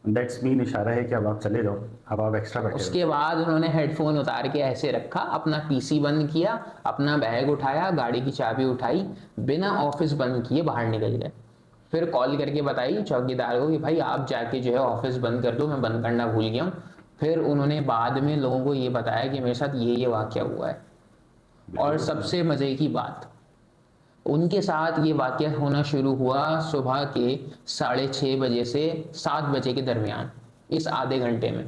दैट्स मीन इशारा है कि अब आप चले जाओ, अब आप एक्स्ट्रा बैठे रहो। उसके बाद उन्होंने हेडफोन उतार के ऐसे रखा, अपना पीसी बंद किया, अपना बैग उठाया, गाड़ी की चाबी उठाई, बिना ऑफिस बंद किए बाहर निकल गए। फिर कॉल करके बताई चौकीदार को कि भाई आप जाके जो है ऑफिस बंद कर दो, मैं बंद करना भूल गया हूँ। फिर उन्होंने बाद में लोगों को ये बताया कि मेरे साथ ये वाक़या हुआ है। और सबसे मज़े की बात, उनके साथ ये वाक़या होना शुरू हुआ सुबह के 6:30 बजे से 7 बजे के दरमियान, इस आधे घंटे में।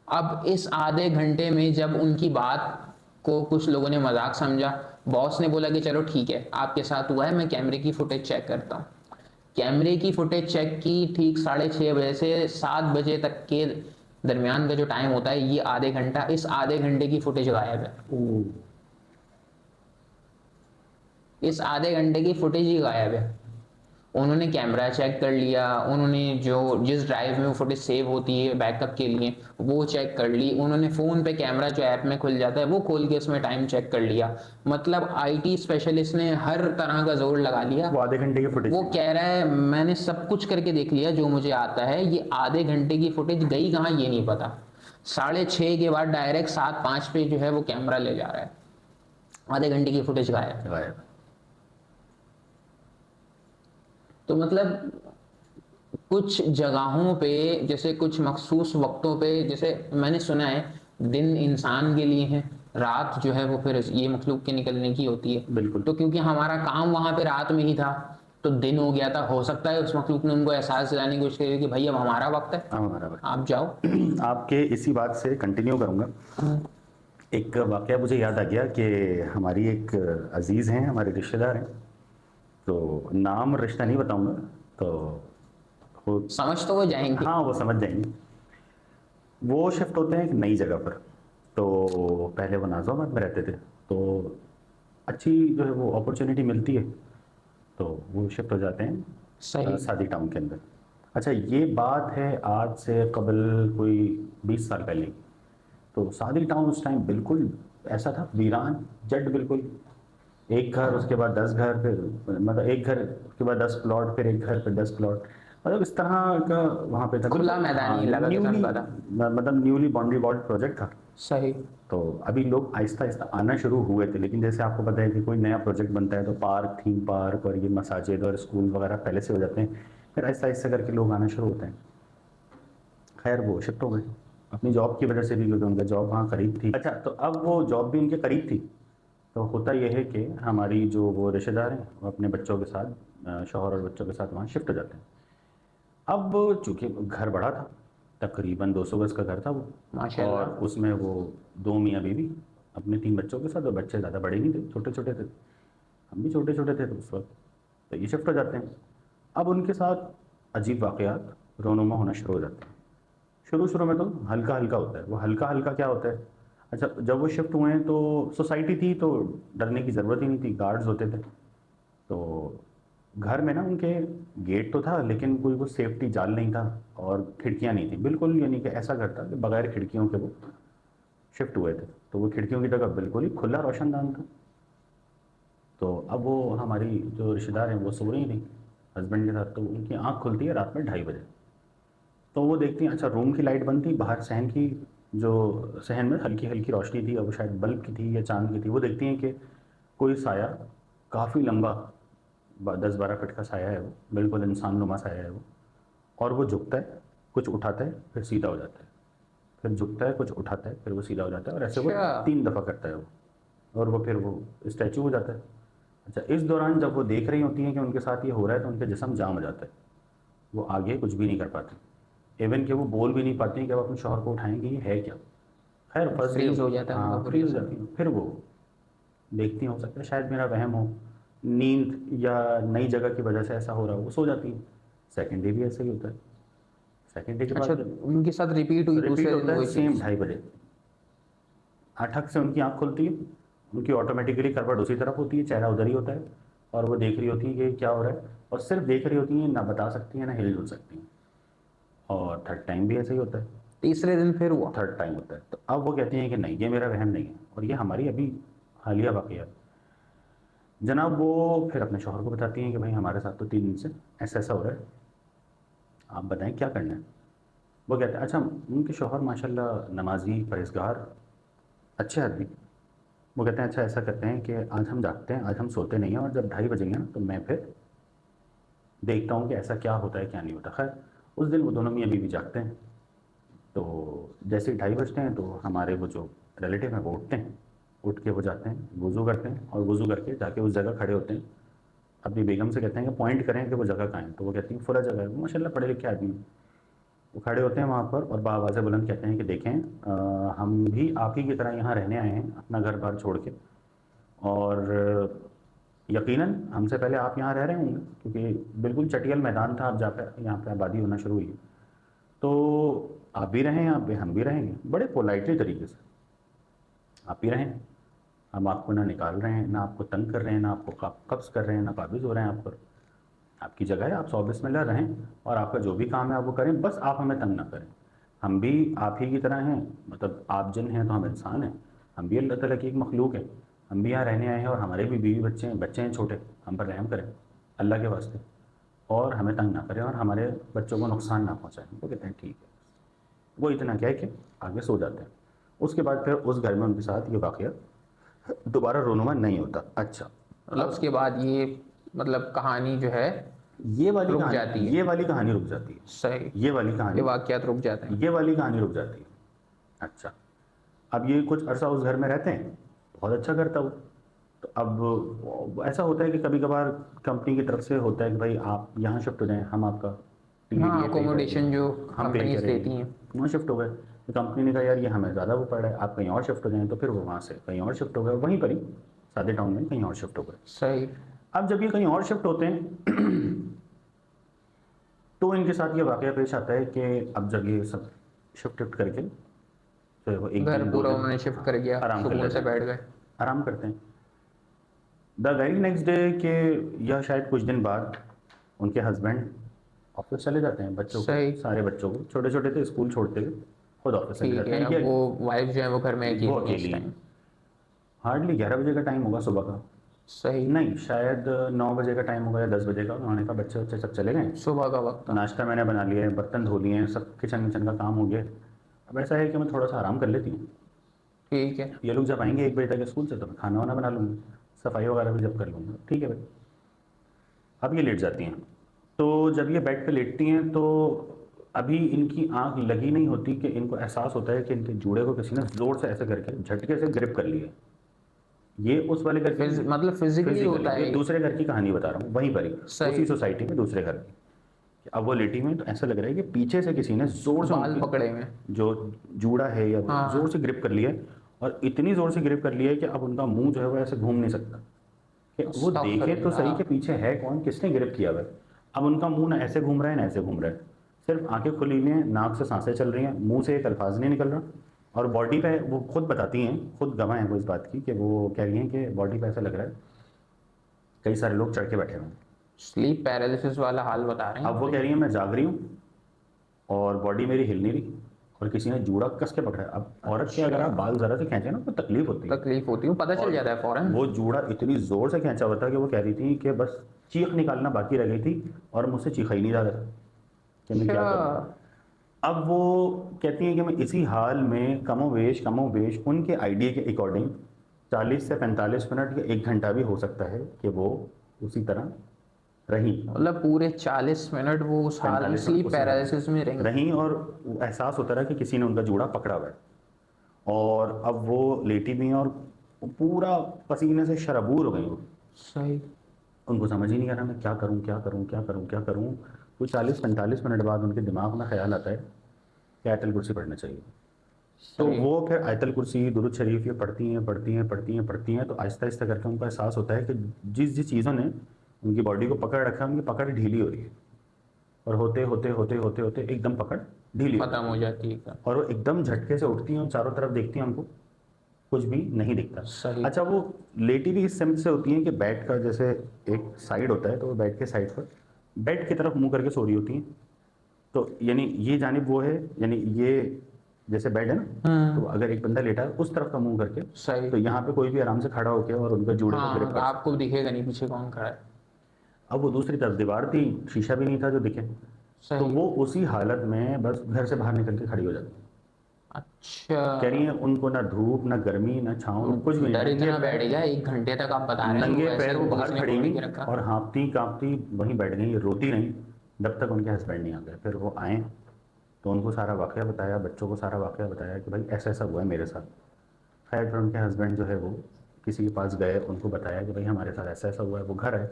अब इस आधे घंटे में जब उनकी बात को कुछ लोगों ने मजाक समझा, बॉस ने बोला कि चलो ठीक है आपके साथ हुआ है, मैं कैमरे की फुटेज चेक करता हूँ। कैमरे की फुटेज चेक की, ठीक 6:30 बजे से 7 बजे तक के दरमियान का जो टाइम होता है, ये आधे घंटा, इस आधे घंटे की फुटेज गायब है। इस आधे घंटे की फुटेज ही गायब है। उन्होंने कैमरा चेक कर लिया, उन्होंने जिस ड्राइव में वो फुटेज सेव होती है बैकअप के लिए वो चेक कर ली, उन्होंने फ़ोन पे कैमरा जो ऐप में खुल जाता है वो खोल के उसमें टाइम चेक कर लिया। मतलब आईटी स्पेशलिस्ट ने हर तरह का जोर लगा लिया। वो आधे घंटे की फुटेज वो कह रहा है मैंने सब कुछ करके देख लिया जो मुझे आता है, ये आधे घंटे की फुटेज गई कहाँ ये नहीं पता। 6:30 के बाद डायरेक्ट 7:05 पे जो है वो कैमरा ले जा रहा है, आधे घंटे की फुटेज गायब। तो मतलब कुछ जगहों पे, जैसे कुछ मखसूस वक्तों पे, जैसे मैंने सुना है दिन इंसान के लिए है, रात जो है वो फिर ये मखलूक के निकलने की होती है। बिल्कुल। तो क्योंकि हमारा काम वहां पे रात में ही था तो दिन हो गया था, हो सकता है उस मखलूक ने उनको एहसास दिलाने की कोशिश करी कि भाई अब हमारा वक्त है, हमारा वक्त। आप जाओ। आपके इसी बात से कंटिन्यू करूंगा। एक वाकया मुझे याद आ गया कि हमारी एक अजीज़ हैं, हमारे रिश्तेदार हैं, तो नाम रिश्ता नहीं बताऊंगा, तो वो समझ तो वो जाएंगे। हाँ वो समझ जाएंगे। वो शिफ्ट होते हैं एक नई जगह पर। तो पहले वो नाज़िमाबाद में रहते थे, तो अच्छी जो है वो अपॉर्चुनिटी मिलती है तो वो शिफ्ट हो जाते हैं सही। सादी टाउन के अंदर। अच्छा ये बात है आज से कबल कोई 20 साल पहले की। तो सादी टाउन उस टाइम बिल्कुल ऐसा था, वीरान जड बिल्कुल। एक घर उसके बाद 10 घर, फिर मतलब एक घर उसके बाद 10 प्लॉट, फिर एक घर फिर 10 प्लॉट, मतलब इस तरह का वहाँ पे था। खुला मैदानी इलाका के साथ था। मतलब न्यूली बाउंड्री वॉल प्रोजेक्ट था। सही। तो अभी लोग आहिस्ता आहिस्ता आना शुरू हुए थे, लेकिन जैसे आपको पता है कि कोई नया प्रोजेक्ट बनता है तो पार्क, थीम पार्क और ये मसाजिद और स्कूल वगैरह पहले से हो जाते हैं, फिर आहिस्ता आहिस्ता करके लोग आना शुरू होते हैं। खैर वो शिफ्ट हो गए अपनी जॉब की वजह से भी, क्योंकि उनका जॉब वहाँ करीब थी। अच्छा तो अब वो जॉब भी उनके करीब थी, तो होता यह है कि हमारी जो वो रिश्तेदार हैं वो अपने बच्चों के साथ, शौहर और बच्चों के साथ वहाँ शिफ्ट हो जाते हैं। अब चूँकि घर बड़ा था, तकरीबन 200 गज का घर था वो, माशाल्लाह। और उसमें वो 2 मियाँ बीवी अपने 3 बच्चों के साथ, और बच्चे ज़्यादा बड़े नहीं थे, छोटे छोटे थे, हम भी छोटे छोटे थे तो उस वक्त। तो ये शिफ्ट हो जाते हैं। अब उनके साथ अजीब वाक़यात रोनुमा होना शुरू हो जाते हैं। शुरू शुरू में तो हल्का हल्का होता है। वो हल्का हल्का क्या होता है, अच्छा जब वो शिफ्ट हुए हैं तो सोसाइटी थी तो डरने की ज़रूरत ही नहीं थी, गार्ड्स होते थे। तो घर में ना उनके गेट तो था लेकिन कोई वो सेफ्टी जाल नहीं था और खिड़कियां नहीं थी बिल्कुल, यानी कि ऐसा घर था कि बगैर खिड़कियों के वो शिफ्ट हुए थे। तो वो खिड़कियों की जगह बिल्कुल ही खुला रोशनदान था। तो अब वो हमारी जो रिश्तेदार हैं वो सो रही थी हस्बैंड के साथ, तो उनकी आँख खुलती है रात में 2:30 बजे। तो वो देखती हैं, अच्छा रूम की लाइट बंद थी, बाहर सहन की जो सहन में हल्की हल्की रोशनी थी, अब वो शायद बल्ब की थी या चांद की थी। वो देखती हैं कि कोई साया काफ़ी लंबा 10-12 फीट का साया है, वो बिल्कुल इंसान नुमा साया है वो, और वो झुकता है, कुछ उठाता है, फिर सीधा हो जाता है, फिर झुकता है, कुछ उठाता है, फिर वो सीधा हो जाता है, और ऐसे वो अच्छा। 3 दफ़ा करता है वो, और वो फिर वो स्टैचू हो जाता है। अच्छा इस दौरान जब वो देख रही होती हैं कि उनके साथ ये हो रहा है तो उनका जिस्म जाम हो जाता है, वो आगे कुछ भी नहीं कर पाती, इवन कि वो बोल भी नहीं पाती कि अब अपने शौहर को उठाएंगे ये है क्या। खैर फर्स्ट फ्रीज हो जाता है हाँ उनका फ्रीज हो जाती है। फिर वो देखती हैं, हो सकता है शायद मेरा वहम हो, नींद या नई जगह की वजह से ऐसा हो रहा हो, वो सो जाती है। सेकेंड डे भी ऐसा ही होता है। सेकेंड डे के अच्छा, बाद उनके साथ रिपीट हुई रिपीट दूसरे होता दिन है वही सेम चीज़। 2:30 बजे। अटक से उनकी आँख खुलती है, उनकी ऑटोमेटिकली करवट उसी तरफ होती है, चेहरा उधर ही होता है, और वो देख रही होती है कि क्या हो रहा है, और सिर्फ देख रही होती हैं, ना बता सकती हैं ना हिल डुल सकती हैं। और थर्ड टाइम भी ऐसे ही होता है, तीसरे दिन फिर हुआ? थर्ड टाइम होता है। तो अब वो कहती हैं कि नहीं, ये मेरा वहम नहीं है, और ये हमारी अभी हालिया वाक़या है। जनाब वो फिर अपने शौहर को बताती हैं कि भाई हमारे साथ तो 3 दिन से ऐसा ऐसा हो रहा है, आप बताएं क्या करना है। वो कहते हैं अच्छा, उनके शौहर माशाल्लाह नमाजी, परहेज़गार, अच्छे आदमी। वो कहते हैं अच्छा ऐसा करते हैं कि आज हम जागते हैं, आज हम सोते नहीं हैं, और जब 2:30 बजेंगे ना तो मैं फिर देखता हूँ कि ऐसा क्या होता है क्या नहीं होता। खैर उस दिन वो दोनों मियाँ बीवी जागते हैं। तो जैसे ही 2:30 बजते हैं तो हमारे वो जो रिलेटिव हैं वो उठते हैं, उठ के वो जाते हैं, वज़ू करते हैं, और वज़ू करके जाके उस जगह खड़े होते हैं। अपनी बेगम से कहते हैं कि पॉइंट करें कि वो जगह कहाँ है। तो वो कहती हैं फुला जगह है। वो माशाल्लाह पढ़े लिखे आदमी हैं। वो खड़े होते हैं वहाँ पर और बाआवाज़ बुलंद कहते हैं कि देखें हम भी आप ही की तरह यहाँ रहने आए हैं, अपना घर बार छोड़ के, और यकीनन हमसे पहले आप यहाँ रह रहे होंगे, क्योंकि बिल्कुल चटियल मैदान था, अब यहाँ पे आबादी होना शुरू हुई है। तो आप भी रहें यहाँ पे, हम भी रहेंगे, बड़े पोलाइटली तरीके से आप ही रहें। हम आपको ना निकाल रहे हैं, ना आपको तंग कर रहे हैं, ना आपको कब्ज़ कर रहे हैं, ना काबिज़ हो रहे हैं आप पर। आपकी जगह है, आप 100 बिस्मिल्लाह रहें, और आपका जो भी काम है आप वो करें, बस आप हमें तंग ना करें। हम भी आप ही की तरह हैं, मतलब आप जिन हैं तो हम इंसान हैं, हम भी अल्लाह ताला की एक मखलूक है। हम भी यहाँ रहने आए हैं, और हमारे भी बीवी बच्चे हैं छोटे, हम पर रहम करें अल्लाह के वास्ते, और हमें तंग ना करें, और हमारे बच्चों को नुकसान ना पहुँचाएं। वो कहते हैं ठीक है। वो इतना क्या है कि आगे सो जाते हैं। उसके बाद फिर उस घर में उनके साथ ये वाक़या दोबारा रोनुमा नहीं होता। अच्छा, मतलब उसके बाद ये मतलब कहानी जो है ये वाली रुक कहानी, जाती है। ये वाली कहानी रुक जाती है। सही, ये वाली कहानी, ये वाक़यात रुक जाते हैं। ये वाली कहानी रुक जाती है। अच्छा, अब ये कुछ अरसा उस घर में रहते हैं, बहुत अच्छा करता वो। तो अब ऐसा होता है कि कभी कभार कंपनी की तरफ से होता है कि भाई आप यहाँ शिफ्ट हो जाएं, हम आपका हाँ, TDDA पे अकोमोडेशन जो हम पे कंपनीज करेंगे। देती हैं। वहाँ शिफ्ट हो गए, तो कंपनी ने कहा यार ये हमें ज़्यादा वो पड़ रहा है, आप कहीं और शिफ्ट हो जाएं। तो फिर वो वहाँ से कहीं और शिफ्ट हो गए, वहीं पर ही सादे टाउन में कहीं और शिफ्ट हो गए। सही। अब जब ये कहीं और शिफ्ट होते हैं तो इनके साथ ये वाक़या पेश आता है कि अब जब ये सब शिफ्ट करके फिर वो एक घर दिन 2 पूरा दिन उन्होंने शिफ्ट कर गया, आराम कर सुकून लेते से हैं, बैठ गए। आराम करते हैं। द वेरी नेक्स्ट डे के या शायद कुछ दिन बाद उनके हस्बैंड ऑफिस चले जाते हैं, बच्चों को, सही। सारे बच्चों को, छोटे छोटे थे, स्कूल छोड़ते हुए खुद ऑफिस चले ठीक जाते है, हैं। अब ये वो वाइफ जो है वो घर में वो अकेली है इस अकेली टाइम। हैं। हार्डली 11 बजे का टाइम होगा सुबह का, सही। नहीं शायद 9 बजे का टाइम होगा या 10 बजे का। उन्होंने कहा बच्चे बच्चे सब चले गए, सुबह का वक्त था। नाश्ता मैंने बना लिया है, बर्तन धो लिए हैं, सब किचन विचन का काम हो गया। अब ऐसा है कि मैं थोड़ा सा आराम कर लेती हूँ, ठीक है। ये लोग जब आएंगे 1 बजे तक स्कूल से तो मैं खाना वाना बना लूँगी, सफाई वगैरह भी जब कर लूँगा। ठीक है भाई। अब ये लेट जाती हैं, तो जब ये बेड पे लेटती हैं तो अभी इनकी आंख लगी नहीं होती कि इनको एहसास होता है कि इनके जूड़े को किसी ने ज़ोर से ऐसे करके झटके से ग्रिप कर लिया। ये उस वाले घर की मतलब फिजिकली होता ये है। दूसरे घर की कहानी बता रहा हूँ, वहीं पर ही सही। उसी सोसाइटी में दूसरे घर की। अब वो लेटी हुई हैं, तो ऐसा लग रहा है कि पीछे से किसी ने ज़ोर से बाल उनकी पकड़े हुए। जो जूड़ा है या हाँ। ज़ोर से ग्रिप कर लिया है, और इतनी ज़ोर से ग्रिप कर लिया है कि अब उनका मुंह जो है वो ऐसे घूम नहीं सकता कि वो देखे तो सही कि पीछे है कौन, किसने ग्रिप किया हुआ है। अब उनका मुंह ना ऐसे घूम रहा है ना ऐसे घूम रहा है, सिर्फ आंखें खुली हुई हैं, नाक से सांसें चल रही हैं, मुंह से एक अल्फाज नहीं निकल रहा। और बॉडी पे वो खुद बताती हैं, खुद गवाह हैं वो इस बात की, कि वो कह रही हैं कि बॉडी पे ऐसा लग रहा है कई सारे लोग चढ़ के बैठे हुए हैं। स्लीप पैरालिसिस वाला हाल बता रहे हैं। अब वो कह रही हैं मैं जाग रही हूँ और बॉडी मेरी हिल नहीं रही, और किसी ने जूड़ा कस के पकड़ा है। अब औरत के अगर आप बाल ज़रा से खींचे ना तो तकलीफ होती है, तकलीफ होती है, पता चल जाता है फौरन। वो जूड़ा इतनी ज़ोर से खींचा हुआ था कि वो कह रही थी कि बस चीख निकालना बाकी रह गई थी, और मुझसे चीखा ही नहीं जा रहा था कि मैं क्या करूँ। अब वो कहती हैं कि मैं इसी हाल में कमोवेश उनके आइडिया के अकॉर्डिंग 40 से 45 मिनट या 1 घंटा भी हो सकता है कि वो उसी तरह रही मतलब पूरे 40 मिनट वो उस हाल में 45 स्लीप उसी हाल पैरालिसिस में रहेंगे। रही, और एहसास होता रहा कि किसी ने उनका जूड़ा पकड़ा हुआ है। और अब वो लेटी भी हैं और पूरा पसीने से शराबूर हो गई वो। सही। उनको समझ ही नहीं आ रहा मैं क्या करूं क्या करूं क्या करूं क्या करूं। तो 40-45 मिनट बाद उनके दिमाग में ख्याल आता है कि आयतल कुर्सी पढ़ना चाहिए। तो सही। वो फिर आयतल कुर्सी, दुरूद शरीफ ये पढ़ती हैं, तो आहिस्ता आहिस्ता करके उनको एहसास होता है कि जिस जिस चीज़ों ने उनकी बॉडी को पकड़ रखा है, उनकी पकड़ ढीली हो रही है, और होते होते होते होते होते एकदम पकड़ ढीली हो खत्म हो जाती है। और वो एकदम झटके से उठती हैं और चारों तरफ देखती हैं हमको, कुछ भी नहीं दिखता। सही। अच्छा, वो लेटी भी इस समझ से होती है कि बेड का जैसे एक साइड होता है, तो वो बेड के साइड पर बेड की तरफ मुंह करके सो रही होती हैं। तो यानी ये जानिब वो है, यानी ये जैसे बेड है ना, तो अगर एक बंदा लेटा है उस तरफ का मुंह करके, सही। तो यहाँ पे कोई भी आराम से खड़ा होकर और उनका जूड़े को ग्रिप हाँ, कर सकता आपको है। दिखेगा नहीं पीछे कौन खड़ा है। अब वो दूसरी तरफ दीवार थी, शीशा भी नहीं था जो दिखे, तो सही। वो उसी हालत में बस घर से बाहर निकल के खड़ी हो जाती है। अच्छा। कह रही है उनको ना धूप ना गर्मी ना छाँव ना कुछ भी नहीं, डर नंगे इतना बैठ पैर, गया, 1 घंटे तक आप बता रहे हैं नंगे वो ऐसे पैर वो पुलिस बाहर ने खड़ी पकड़ हुई के रखा। और हाँफती कांपती वहीं बैठ गई, रोती नहीं जब तक उनके हस्बैंड नहीं आ गए। फिर वो आए तो उनको सारा वाक़या बताया, बच्चों को सारा वाक़या बताया कि भाई ऐसा ऐसा हुआ है मेरे साथ। खैर फिर उनके हस्बैंड जो है वो किसी के पास गए, उनको बताया कि भाई हमारे साथ ऐसा ऐसा हुआ है, वो घर है।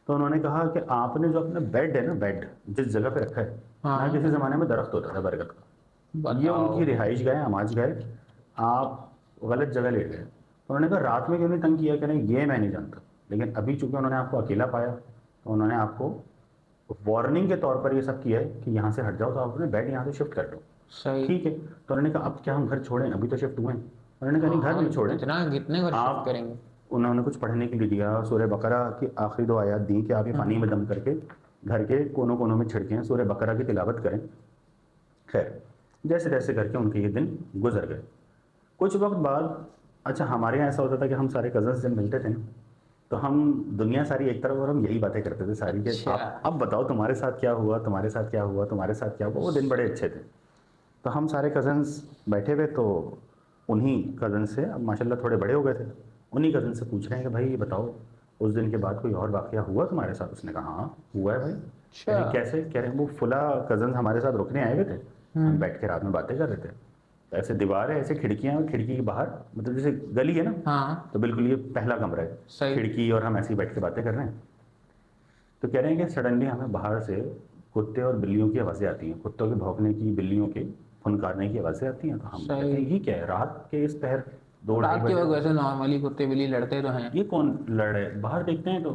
तो उन्होंने कहा कि आपने जो अपना बेड है ना, बेड जिस जगह पे रखा है, यहाँ हाँ, किसी ज़माने में दरख्त होता था बरगद का, ये बताओ। उनकी रिहाइश गए, आमाज गए, आप गलत जगह लेट गए। तो उन्होंने कहा रात में क्यों नहीं तंग किया, कि नहीं ये मैं नहीं जानता, लेकिन अभी चूंकि उन्होंने आपको अकेला पाया तो उन्होंने आपको वार्निंग के तौर पर ये सब किया है कि यहाँ से हट जाओ, तो आप अपने बेड यहाँ से शिफ्ट कर लो। सही। ठीक है, तो उन्होंने कहा अब क्या हम घर छोड़ें, अभी तो शिफ्ट हुए हैं। उन्होंने कहा नहीं, घर हाँ, नहीं छोड़ें कितना कितने घर शिफ्ट आप। करेंगे। उन्होंने कुछ पढ़ने के लिए दिया, सूरह बकरा की आखिरी 2 आयत दी कि आप ये पानी में दम करके घर के कोनों कोनों में छिड़कें, सूरह बकरा की तिलावत करें। खैर जैसे तैसे करके उनके ये दिन गुजर गए। कुछ वक्त बाद, अच्छा हमारे यहाँ ऐसा होता था कि हम सारे कज़न्स जब मिलते थे तो हम दुनिया सारी एक तरफ और हम यही बातें करते थे सारी कि अच्छा। आप अब बताओ तुम्हारे साथ क्या हुआ, तुम्हारे साथ क्या हुआ, तुम्हारे साथ क्या हुआ। वो दिन बड़े अच्छे थे। तो हम सारे कज़न्स बैठे हुए, तो उन्हीं कज़न से, अब माशाल्लाह थोड़े बड़े हो गए थे, उन्हीं कज़न से पूछ रहे हैं कि भाई ये बताओ उस दिन के बाद कोई और वाक़या हुआ तुम्हारे साथ। उसने कहा हाँ हुआ है भाई। कह रहे अच्छा। कैसे, कह रहे हैं वो फुला कज़न हमारे साथ रुकने आए हुए थे, हम बैठ के रात में बातें कर रहे थे, तो ऐसे दीवार है, ऐसे खिड़कियाँ हैं, खिड़की के बाहर मतलब जैसे गली है ना, हाँ, तो बिल्कुल ये पहला कमरा है, सही। खिड़की, और हम ऐसे ही बैठ के बातें कर रहे हैं। तो कह रहे हैं कि सडनली हमें बाहर से कुत्ते और बिल्लियों की आवाज़ें आती हैं, कुत्तों के भौंकने की, बिल्लियों के फुनकारने की आवाज़ें आती हैं। तो हम कहते हैं सही। ये क्या है, रात के इस पहर 2-2:30 रात के वक्त बजे, वैसे नॉर्मली कुत्ते बिल्ली लड़ते तो हैं। ये कौन लड़ रहे हैं। बाहर देखते हैं तो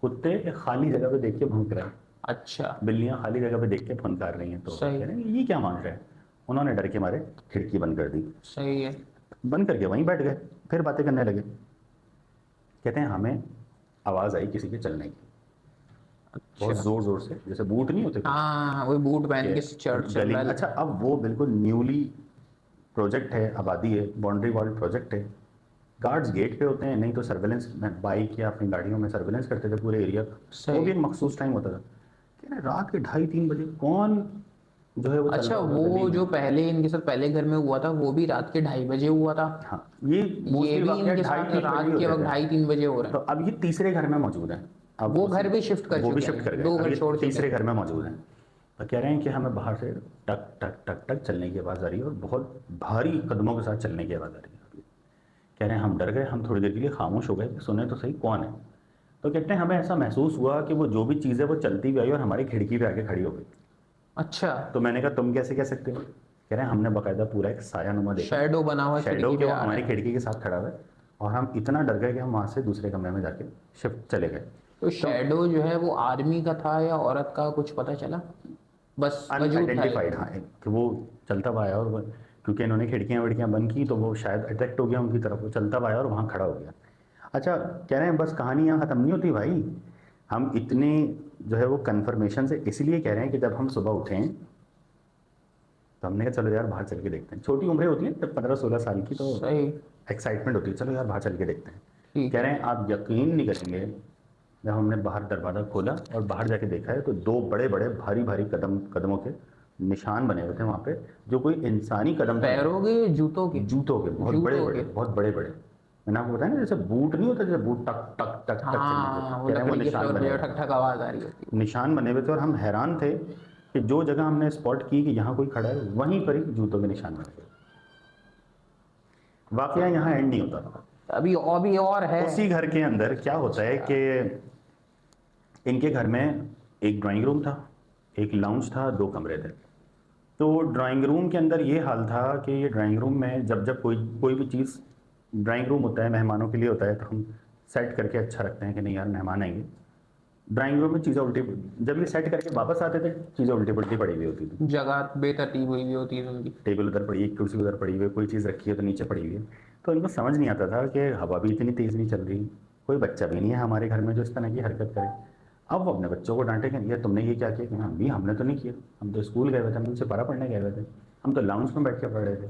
कुत्ते एक खाली जगह पे देख के भौंक रहे हैं, अच्छा। बिल्लियाँ खाली जगह पे देख के फुनकार रही हैं। तो सही। कह रहे हैं ये क्या मांग रहे हैं। उन्होंने डर के मारे खिड़की बंद कर दी, सही है। बंद करके वहीं बैठ गए, फिर बातें करने लगे। कहते हैं हमें आवाज़ आई किसी के चलने की, बहुत अच्छा। ज़ोर ज़ोर से, जैसे बूट नहीं होते हाँ, वो बूट पहन के कि चर्च चल गली। रहा है। अच्छा अब वो बिल्कुल न्यूली प्रोजेक्ट है, आबादी है, बाउंड्री वॉल प्रोजेक्ट है, गार्ड्स गेट पे होते हैं, नहीं तो सर्वेलेंस में बाइक या अपनी गाड़ियों में सर्वेलेंस करते थे पूरे एरिया का। सही। वो भी एक मखसूस टाइम होता था। कह रहे रात के 2:30-3 बजे कौन जो है वो चल अच्छा, रहा होगा गली वो में। जो पहले इनके साथ पहले घर में हुआ था वो भी रात के 2:30 बजे हुआ था। हाँ ये ये मोस्टली भी वाकया इनके साथ 2:30-3 बजे रात ही के होते वक्त थे। 2:30-3 बजे हो रहे तो हैं। अब ये तीसरे घर में मौजूद है। अब वो घर भी शिफ्ट कर वो भी चुके शिफ्ट हैं, कर गए, 2 अब घर ये छोड़ चुके तीसरे हैं। घर में मौजूद हैं। तो कह रहे हैं कि हमें बाहर से टक टक टक टक चलने की आवाज़ आ रही है और बहुत भारी कदमों के साथ चलने की आवाज़ आ रही है। कह रहे हैं हम डर गए, हम थोड़ी देर के लिए खामोश हो गए कि सुने तो सही कौन है। तो कहते हैं हमें ऐसा महसूस हुआ कि वो जो भी चीज़ है वो चलती भी आई और हमारी खिड़की पे आके खड़ी हो गई। अच्छा। तो मैंने कहा तुम कैसे कह सकते हो। कह रहे हैं हमने बाकायदा पूरा एक सायानुमा देखा, शैडो बना हुआ शैडो खिड़की के पे वो आ रहा हमारी है। खिड़की के साथ खड़ा हुआ है, और हम इतना डर गए कि हम वहाँ से दूसरे कमरे में जाके शिफ्ट चले गए। तो शैडो जो है वो आर्मी का था या औरत का, कुछ पता चला? बस वजूद था अनआइडेंटिफाइड, एक। हाँ, कि वो चलता हुआ आया और क्योंकि इन्होंने खिड़कियाँ विड़कियाँ बंद की तो वो शायद अट्रैक्ट हो गया उनकी तरफ, वो चलता हुआ आया और वहाँ खड़ा हो गया। अच्छा कह रहे हैं बस कहानी यहाँ ख़त्म नहीं होती भाई, हम इतने जो है वो कन्फर्मेशन से इसलिए कह रहे हैं कि जब हम सुबह उठें तो हमने कहा चलो यार बाहर चल के देखते हैं। छोटी उम्रें होती हैं जब 15-16 साल की, तो सही। एक्साइटमेंट होती है, चलो यार बाहर चल के देखते हैं। ठीक कह है। रहे हैं आप यकीन नहीं करेंगे, जब हमने बाहर दरवाज़ा खोला और बाहर जाके देखा है तो 2 बड़े बड़े भारी भारी कदमों के निशान बने हुए थे वहाँ पे, जो कोई इंसानी कदम थे, पैरों के, जूतों के? जूतों के, बहुत बड़े जूतों बड़े, के। बहुत बड़े बड़े। मैंने आपको बताया ना जैसे बूट नहीं होता, जैसे बूट टक टक टक टक चलने के, हाँ, वो कह रहे हैं वो लकड़ी के निशान फ्लोर पे बने जो हुए ठक थे, ठक आवाज आ रही होती है। निशान बने हुए थे। और हम हैरान थे कि जो जगह हमने स्पॉट की कि यहाँ कोई खड़ा है वहीं पर ही जूतों के निशान बने हुए। वाकया यहाँ एंड नहीं होता। अभी और है। उसी घर के अंदर क्या होता है कि इनके घर में एक ड्राइंग रूम था, एक लाउंज था, 2 कमरे थे। तो ड्राइंग रूम के अंदर ये हाल था कि ये ड्राइंग रूम में जब जब कोई भी चीज़, ड्राइंग रूम होता है मेहमानों के लिए होता है, तो हम सेट करके अच्छा रखते हैं कि नहीं यार मेहमान आएंगे। ड्राइंग रूम में चीज़ें उल्टी, जब ये सेट करके वापस आते थे चीज़ें उल्टी पुल्टी पड़ी हुई होती थी। जगह बेतरतीब हुई भी होती है उनकी। टेबल उधर पड़ी है, कुर्सी उधर पड़ी हुई है, कोई चीज़ रखी है तो नीचे पड़ी हुई है। तो इनको समझ नहीं आता था कि हवा भी इतनी तेज़ नहीं चल रही, कोई बच्चा भी नहीं है हमारे घर में जो इस तरह की हरकत करे। अब वो अपने बच्चों को डांटे कि ये तुमने ये क्या किया, कि हमने तो नहीं किया, हम तो स्कूल गए हुए थे, हम तुमसे पारा पढ़ने गए हुए थे, हम तो लाउंज में बैठ के पढ़ रहे थे।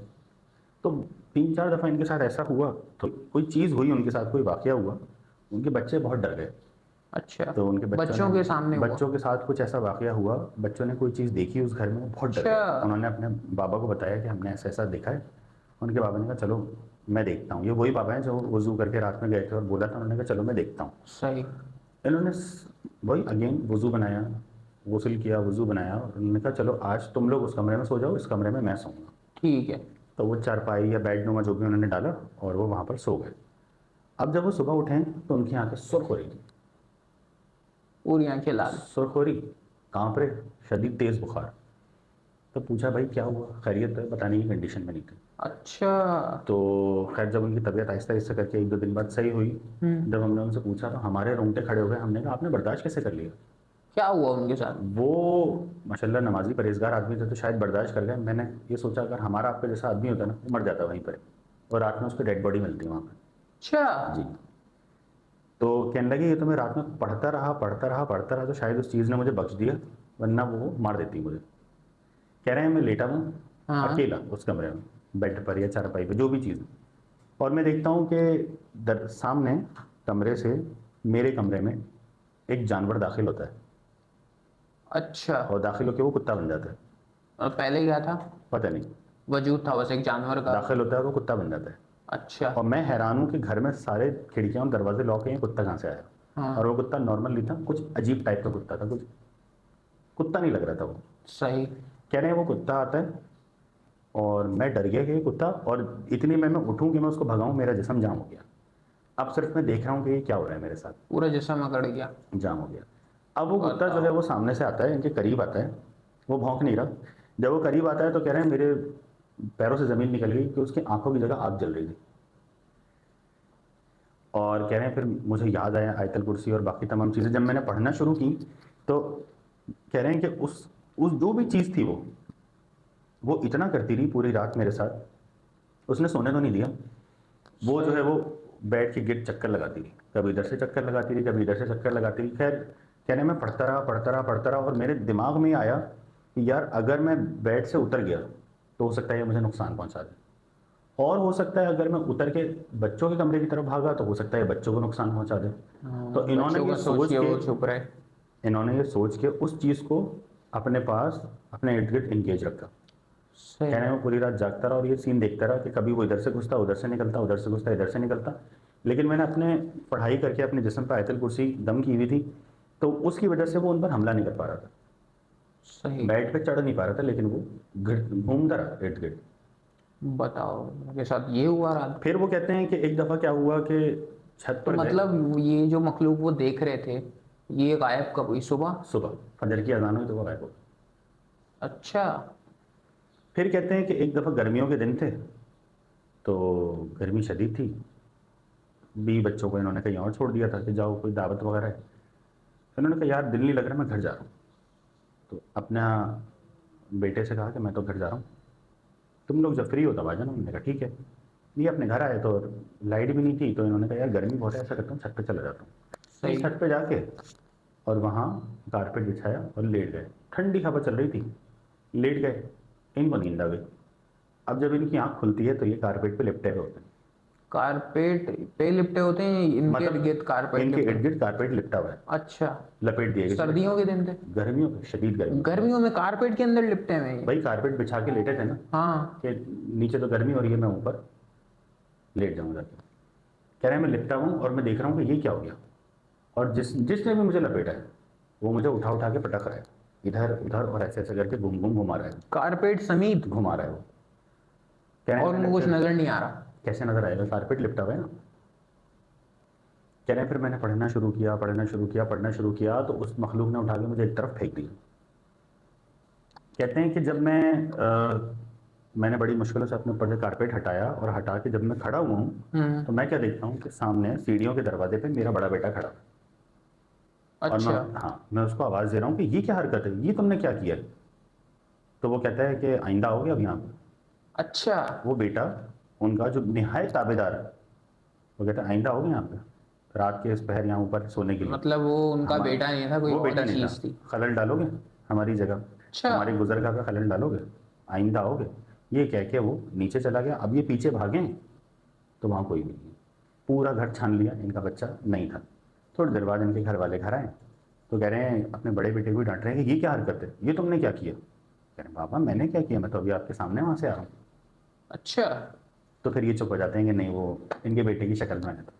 तो 3-4 दफ़ा इनके साथ ऐसा हुआ, तो कोई चीज़ हुई उनके साथ, कोई वाक़या हुआ, उनके बच्चे बहुत डर गए। अच्छा, तो उनके बच्चों के सामने हुआ? बच्चों के साथ कुछ ऐसा वाक़या हुआ, बच्चों ने कोई चीज़ देखी उस घर में, वो बहुत डर अच्छा, गए। उन्होंने अपने बाबा को बताया कि हमने ऐसा-ऐसा देखा है। उनके बाबा ने कहा चलो मैं देखता हूँ। ये वही पापा हैं जो वज़ू करके रात में गए थे और बोला था, उन्होंने कहा चलो मैं देखता हूँ। सही। इन्होंने वही अगेन वज़ू बनाया, गुस्ल किया, वज़ू बनाया और उन्होंने कहा चलो आज तुम लोग उस कमरे में सो जाओ, इस कमरे में मैं सोऊंगा। ठीक है। तो वो चारपाई या बेडनुमा जो भी उन्होंने डाला और वो वहाँ पर सो गए। अब जब वो सुबह उठे तो उनकी आंखें सुर्ख हो रही थी, पूरी आंखें लाल। सुर्ख हो रही, कांप रहे, शदीद तेज़ बुखार। तो पूछा भाई क्या हुआ, खैरियत तो है, बताने की कंडीशन में नहीं थे। अच्छा। तो खैर जब उनकी तबीयत आहिस्ता आहिस्ता करके 1-2 दिन बाद सही हुई, जब हमने उनसे पूछा तो हमारे रोंगटे खड़े हो गए। हमने कहा आपने बर्दाश्त कैसे कर लिया? क्या हुआ उनके साथ? वो माशाल्लाह नमाजी परहेजगार आदमी थे, तो शायद बर्दाश्त कर गए। मैंने ये सोचा अगर हमारा आपका जैसा आदमी होता ना, वो मर जाता वहीं पर, और रात में उसकी डेड बॉडी मिलती वहाँ पर। अच्छा। जी। तो कहने लगे ये तो मैं रात में पढ़ता रहा, तो शायद उस चीज़ ने मुझे बख्श दिया, वरना वो मार देती मुझे। कह रहे हैं मैं लेटा हूँ हाँ। अकेला उस कमरे में, बेड पर या चारपाई पे, जो भी चीज़, और मैं देखता हूँ कि सामने कमरे से मेरे कमरे में एक जानवर दाखिल होता है, अच्छा, और दाखिल होकर वो कुत्ता बन जाता है। और पहले क्या था? पता नहीं, वजूद था बस एक जानवर का। दाखिल होता है और वो कुत्ता बन जाता है। अच्छा। और मैं हैरान हूँ कि घर में सारे खिड़कियाँ और दरवाजे लॉक हैं, ये कुत्ता कहाँ से आया? हाँ। और वो कुत्ता नॉर्मल नहीं था, कुछ अजीब टाइप का कुत्ता था, कुछ कुत्ता नहीं लग रहा था वो। सही। कह रहे हैं वो कुत्ता आता है और मैं डर गया कि ये कुत्ता, और इतनी मैं उठूं कि मैं उसको भगाऊं, मेरा जिस्म जाम हो गया। अब सिर्फ मैं देख रहा हूँ कि ये क्या हो रहा है मेरे साथ, पूरा जिस्म अकड़ गया। जाम हो गया। अब वो कुत्ता जो है वो सामने से आता है, इनके करीब आता है, वो भौंक नहीं रहा। जब वो करीब आता है तो कह रहे हैं मेरे पैरों से ज़मीन निकल गई कि उसकी आंखों की जगह आग जल रही थी। और कह रहे हैं फिर मुझे याद आया आयतल कुर्सी और बाकी तमाम चीज़ें जब मैंने पढ़ना शुरू की, तो कह रहे हैं कि उस जो भी चीज़ थी वो इतना करती रही पूरी रात मेरे साथ, उसने सोने तो नहीं दिया। वो जो है वो बैठ के गिर चक्कर लगाती थी, कभी इधर से चक्कर लगाती थी, कभी इधर से चक्कर लगाती थी। खैर कहने मैं पढ़ता रहा और मेरे दिमाग में आया कि यार अगर मैं बेड से उतर गया तो हो सकता है ये मुझे नुकसान पहुंचा दे, और हो सकता है अगर मैं उतर के बच्चों के कमरे की तरफ भागा तो हो सकता है बच्चों को नुकसान पहुंचा दे। तो इन्होंने बच्चों ये का सोच के वो के चुप रहे। इन्होंने ये सोच के उस चीज़ को अपने पास, अपने इर्द गिर्द इंगेज रखा। सही। कहने में पूरी रात जागता रहा और ये सीन देखता रहा कि कभी वो इधर से घुसता, उधर से निकलता, उधर से घुसता, इधर से निकलता। लेकिन मैंने अपने पढ़ाई करके अपने जिस्म पर आयतल कुर्सी दम की हुई थी, तो उसकी वजह से वो उन पर हमला नहीं कर पा रहा था, सही। बेड पे चढ़ नहीं पा रहा था, लेकिन वो घूमता रहा इर्द गिर्द। बताओ मेरे साथ ये हुआ रात। फिर वो कहते हैं कि एक दफ़ा क्या हुआ कि छत तो पर गए, मतलब ये जो मखलूक वो देख रहे थे, ये गायब कब हुई? सुबह? सुबह फजर की अजान हुई तो वो गायब हो गए। अच्छा। फिर कहते हैं कि एक दफ़ा गर्मियों के दिन थे, तो गर्मी शदीद थी, भी बच्चों को इन्होंने कहीं और छोड़ दिया था कि जाओ कोई दावत वगैरह है। इन्होंने कहा यार दिल नहीं लग रहा, मैं घर जा रहा हूँ। तो अपना बेटे से कहा कि मैं तो घर जा रहा हूँ, तुम लोग जब फ्री हो तब आ जाना। उन्होंने कहा ठीक है। ये अपने घर आए तो लाइट भी नहीं थी, तो इन्होंने कहा यार गर्मी बहुत है, ऐसा करता हूँ छत पे चला जाता हूँ। सही। छत पे जाके और वहाँ कारपेट बिछाया और लेट गए। ठंडी हवा चल रही थी, लेट गए, इनको नींद आ गई। अब जब इनकी आँख खुलती है तो ये कारपेट पे लिपटे हुए होते हैं। कारपेट पे लिपटे होते हैं, इनके इर्द गिर्द कारपेट इनके लिपटे? इर्द गिर्द कारपेट लिपटा हुआ है, अच्छा। लपेट दिए गए। सर्दियों के दिन थे? गर्मियों में, शदीद गर्मी। गर्मियों में कारपेट के अंदर लिपटे हुए हैं ये? भाई कारपेट बिछा के लेटे थे ना, हाँ। कि नीचे तो गर्मी हो रही है, मैं ऊपर लेट जाऊँ जाके। कह रहे हैं मैं लिपटा हूँ और मैं देख रहा हूँ कि ये क्या हो गया, और जिसने भी मुझे लपेटा है वो मुझे उठा उठा के पटक रहा है, इधर उधर, और ऐसे ऐसे करके घूम घूम घुमा रहा है, कारपेट समेत घुमा रहा है वो। कह रहे हैं और उनको कुछ नजर नहीं आ रहा? कैसे नजर आएगा, कारपेट लिपटा हुआ है ना। कह रहे हैं फिर मैंने पढ़ना शुरू किया तो उस मखलूक ने उठा के मुझे एक तरफ फेंक दिया। कहते हैं कि जब मैंने बड़ी मुश्किलों से अपने ऊपर से कारपेट हटाया और हटा के जब मैं खड़ा हुआ हूँ तो मैं क्या देखता हूँ कि सामने सीढ़ियों के दरवाजे पे मेरा बड़ा बेटा खड़ा है। और अच्छा। मैं उसको आवाज़ दे रहा हूँ कि ये क्या हरकत है, ये तुमने क्या किया है? तो वो कहता है कि आइंदा आओगे अब यहाँ पे। अच्छा। वो बेटा उनका जो निहायत ताबेदार है, वो कहता है आइंदा आओगे यहाँ पे रात के इस पहर यहाँ ऊपर सोने के लिए? मतलब वो उनका हमारा- बेटा नहीं था, कोई वो और बेटा ही नहीं चीज़ था। थी। खलल डालोगे हमारी जगह, अच्छा। हमारे गुजरगाह का खलल डालोगे, आइंदा आओगे? ये कह के वो नीचे चला गया। अब ये पीछे भागे तो वहाँ कोई भी नहीं, पूरा घर छान लिया, इनका बच्चा नहीं था। थोड़ी देर बाद इनके घर वाले घर आए तो कह रहे हैं अपने बड़े बेटे को डांट रहे हैं कि ये क्या हरकत है, ये तुमने क्या किया? कह रहे हैं बाबा मैंने क्या किया, मैं तो अभी आपके सामने वहाँ से आ रहा हूँ। अच्छा। तो फिर ये चुप हो जाते हैं कि नहीं वो इनके बेटे की शक्ल में आया था।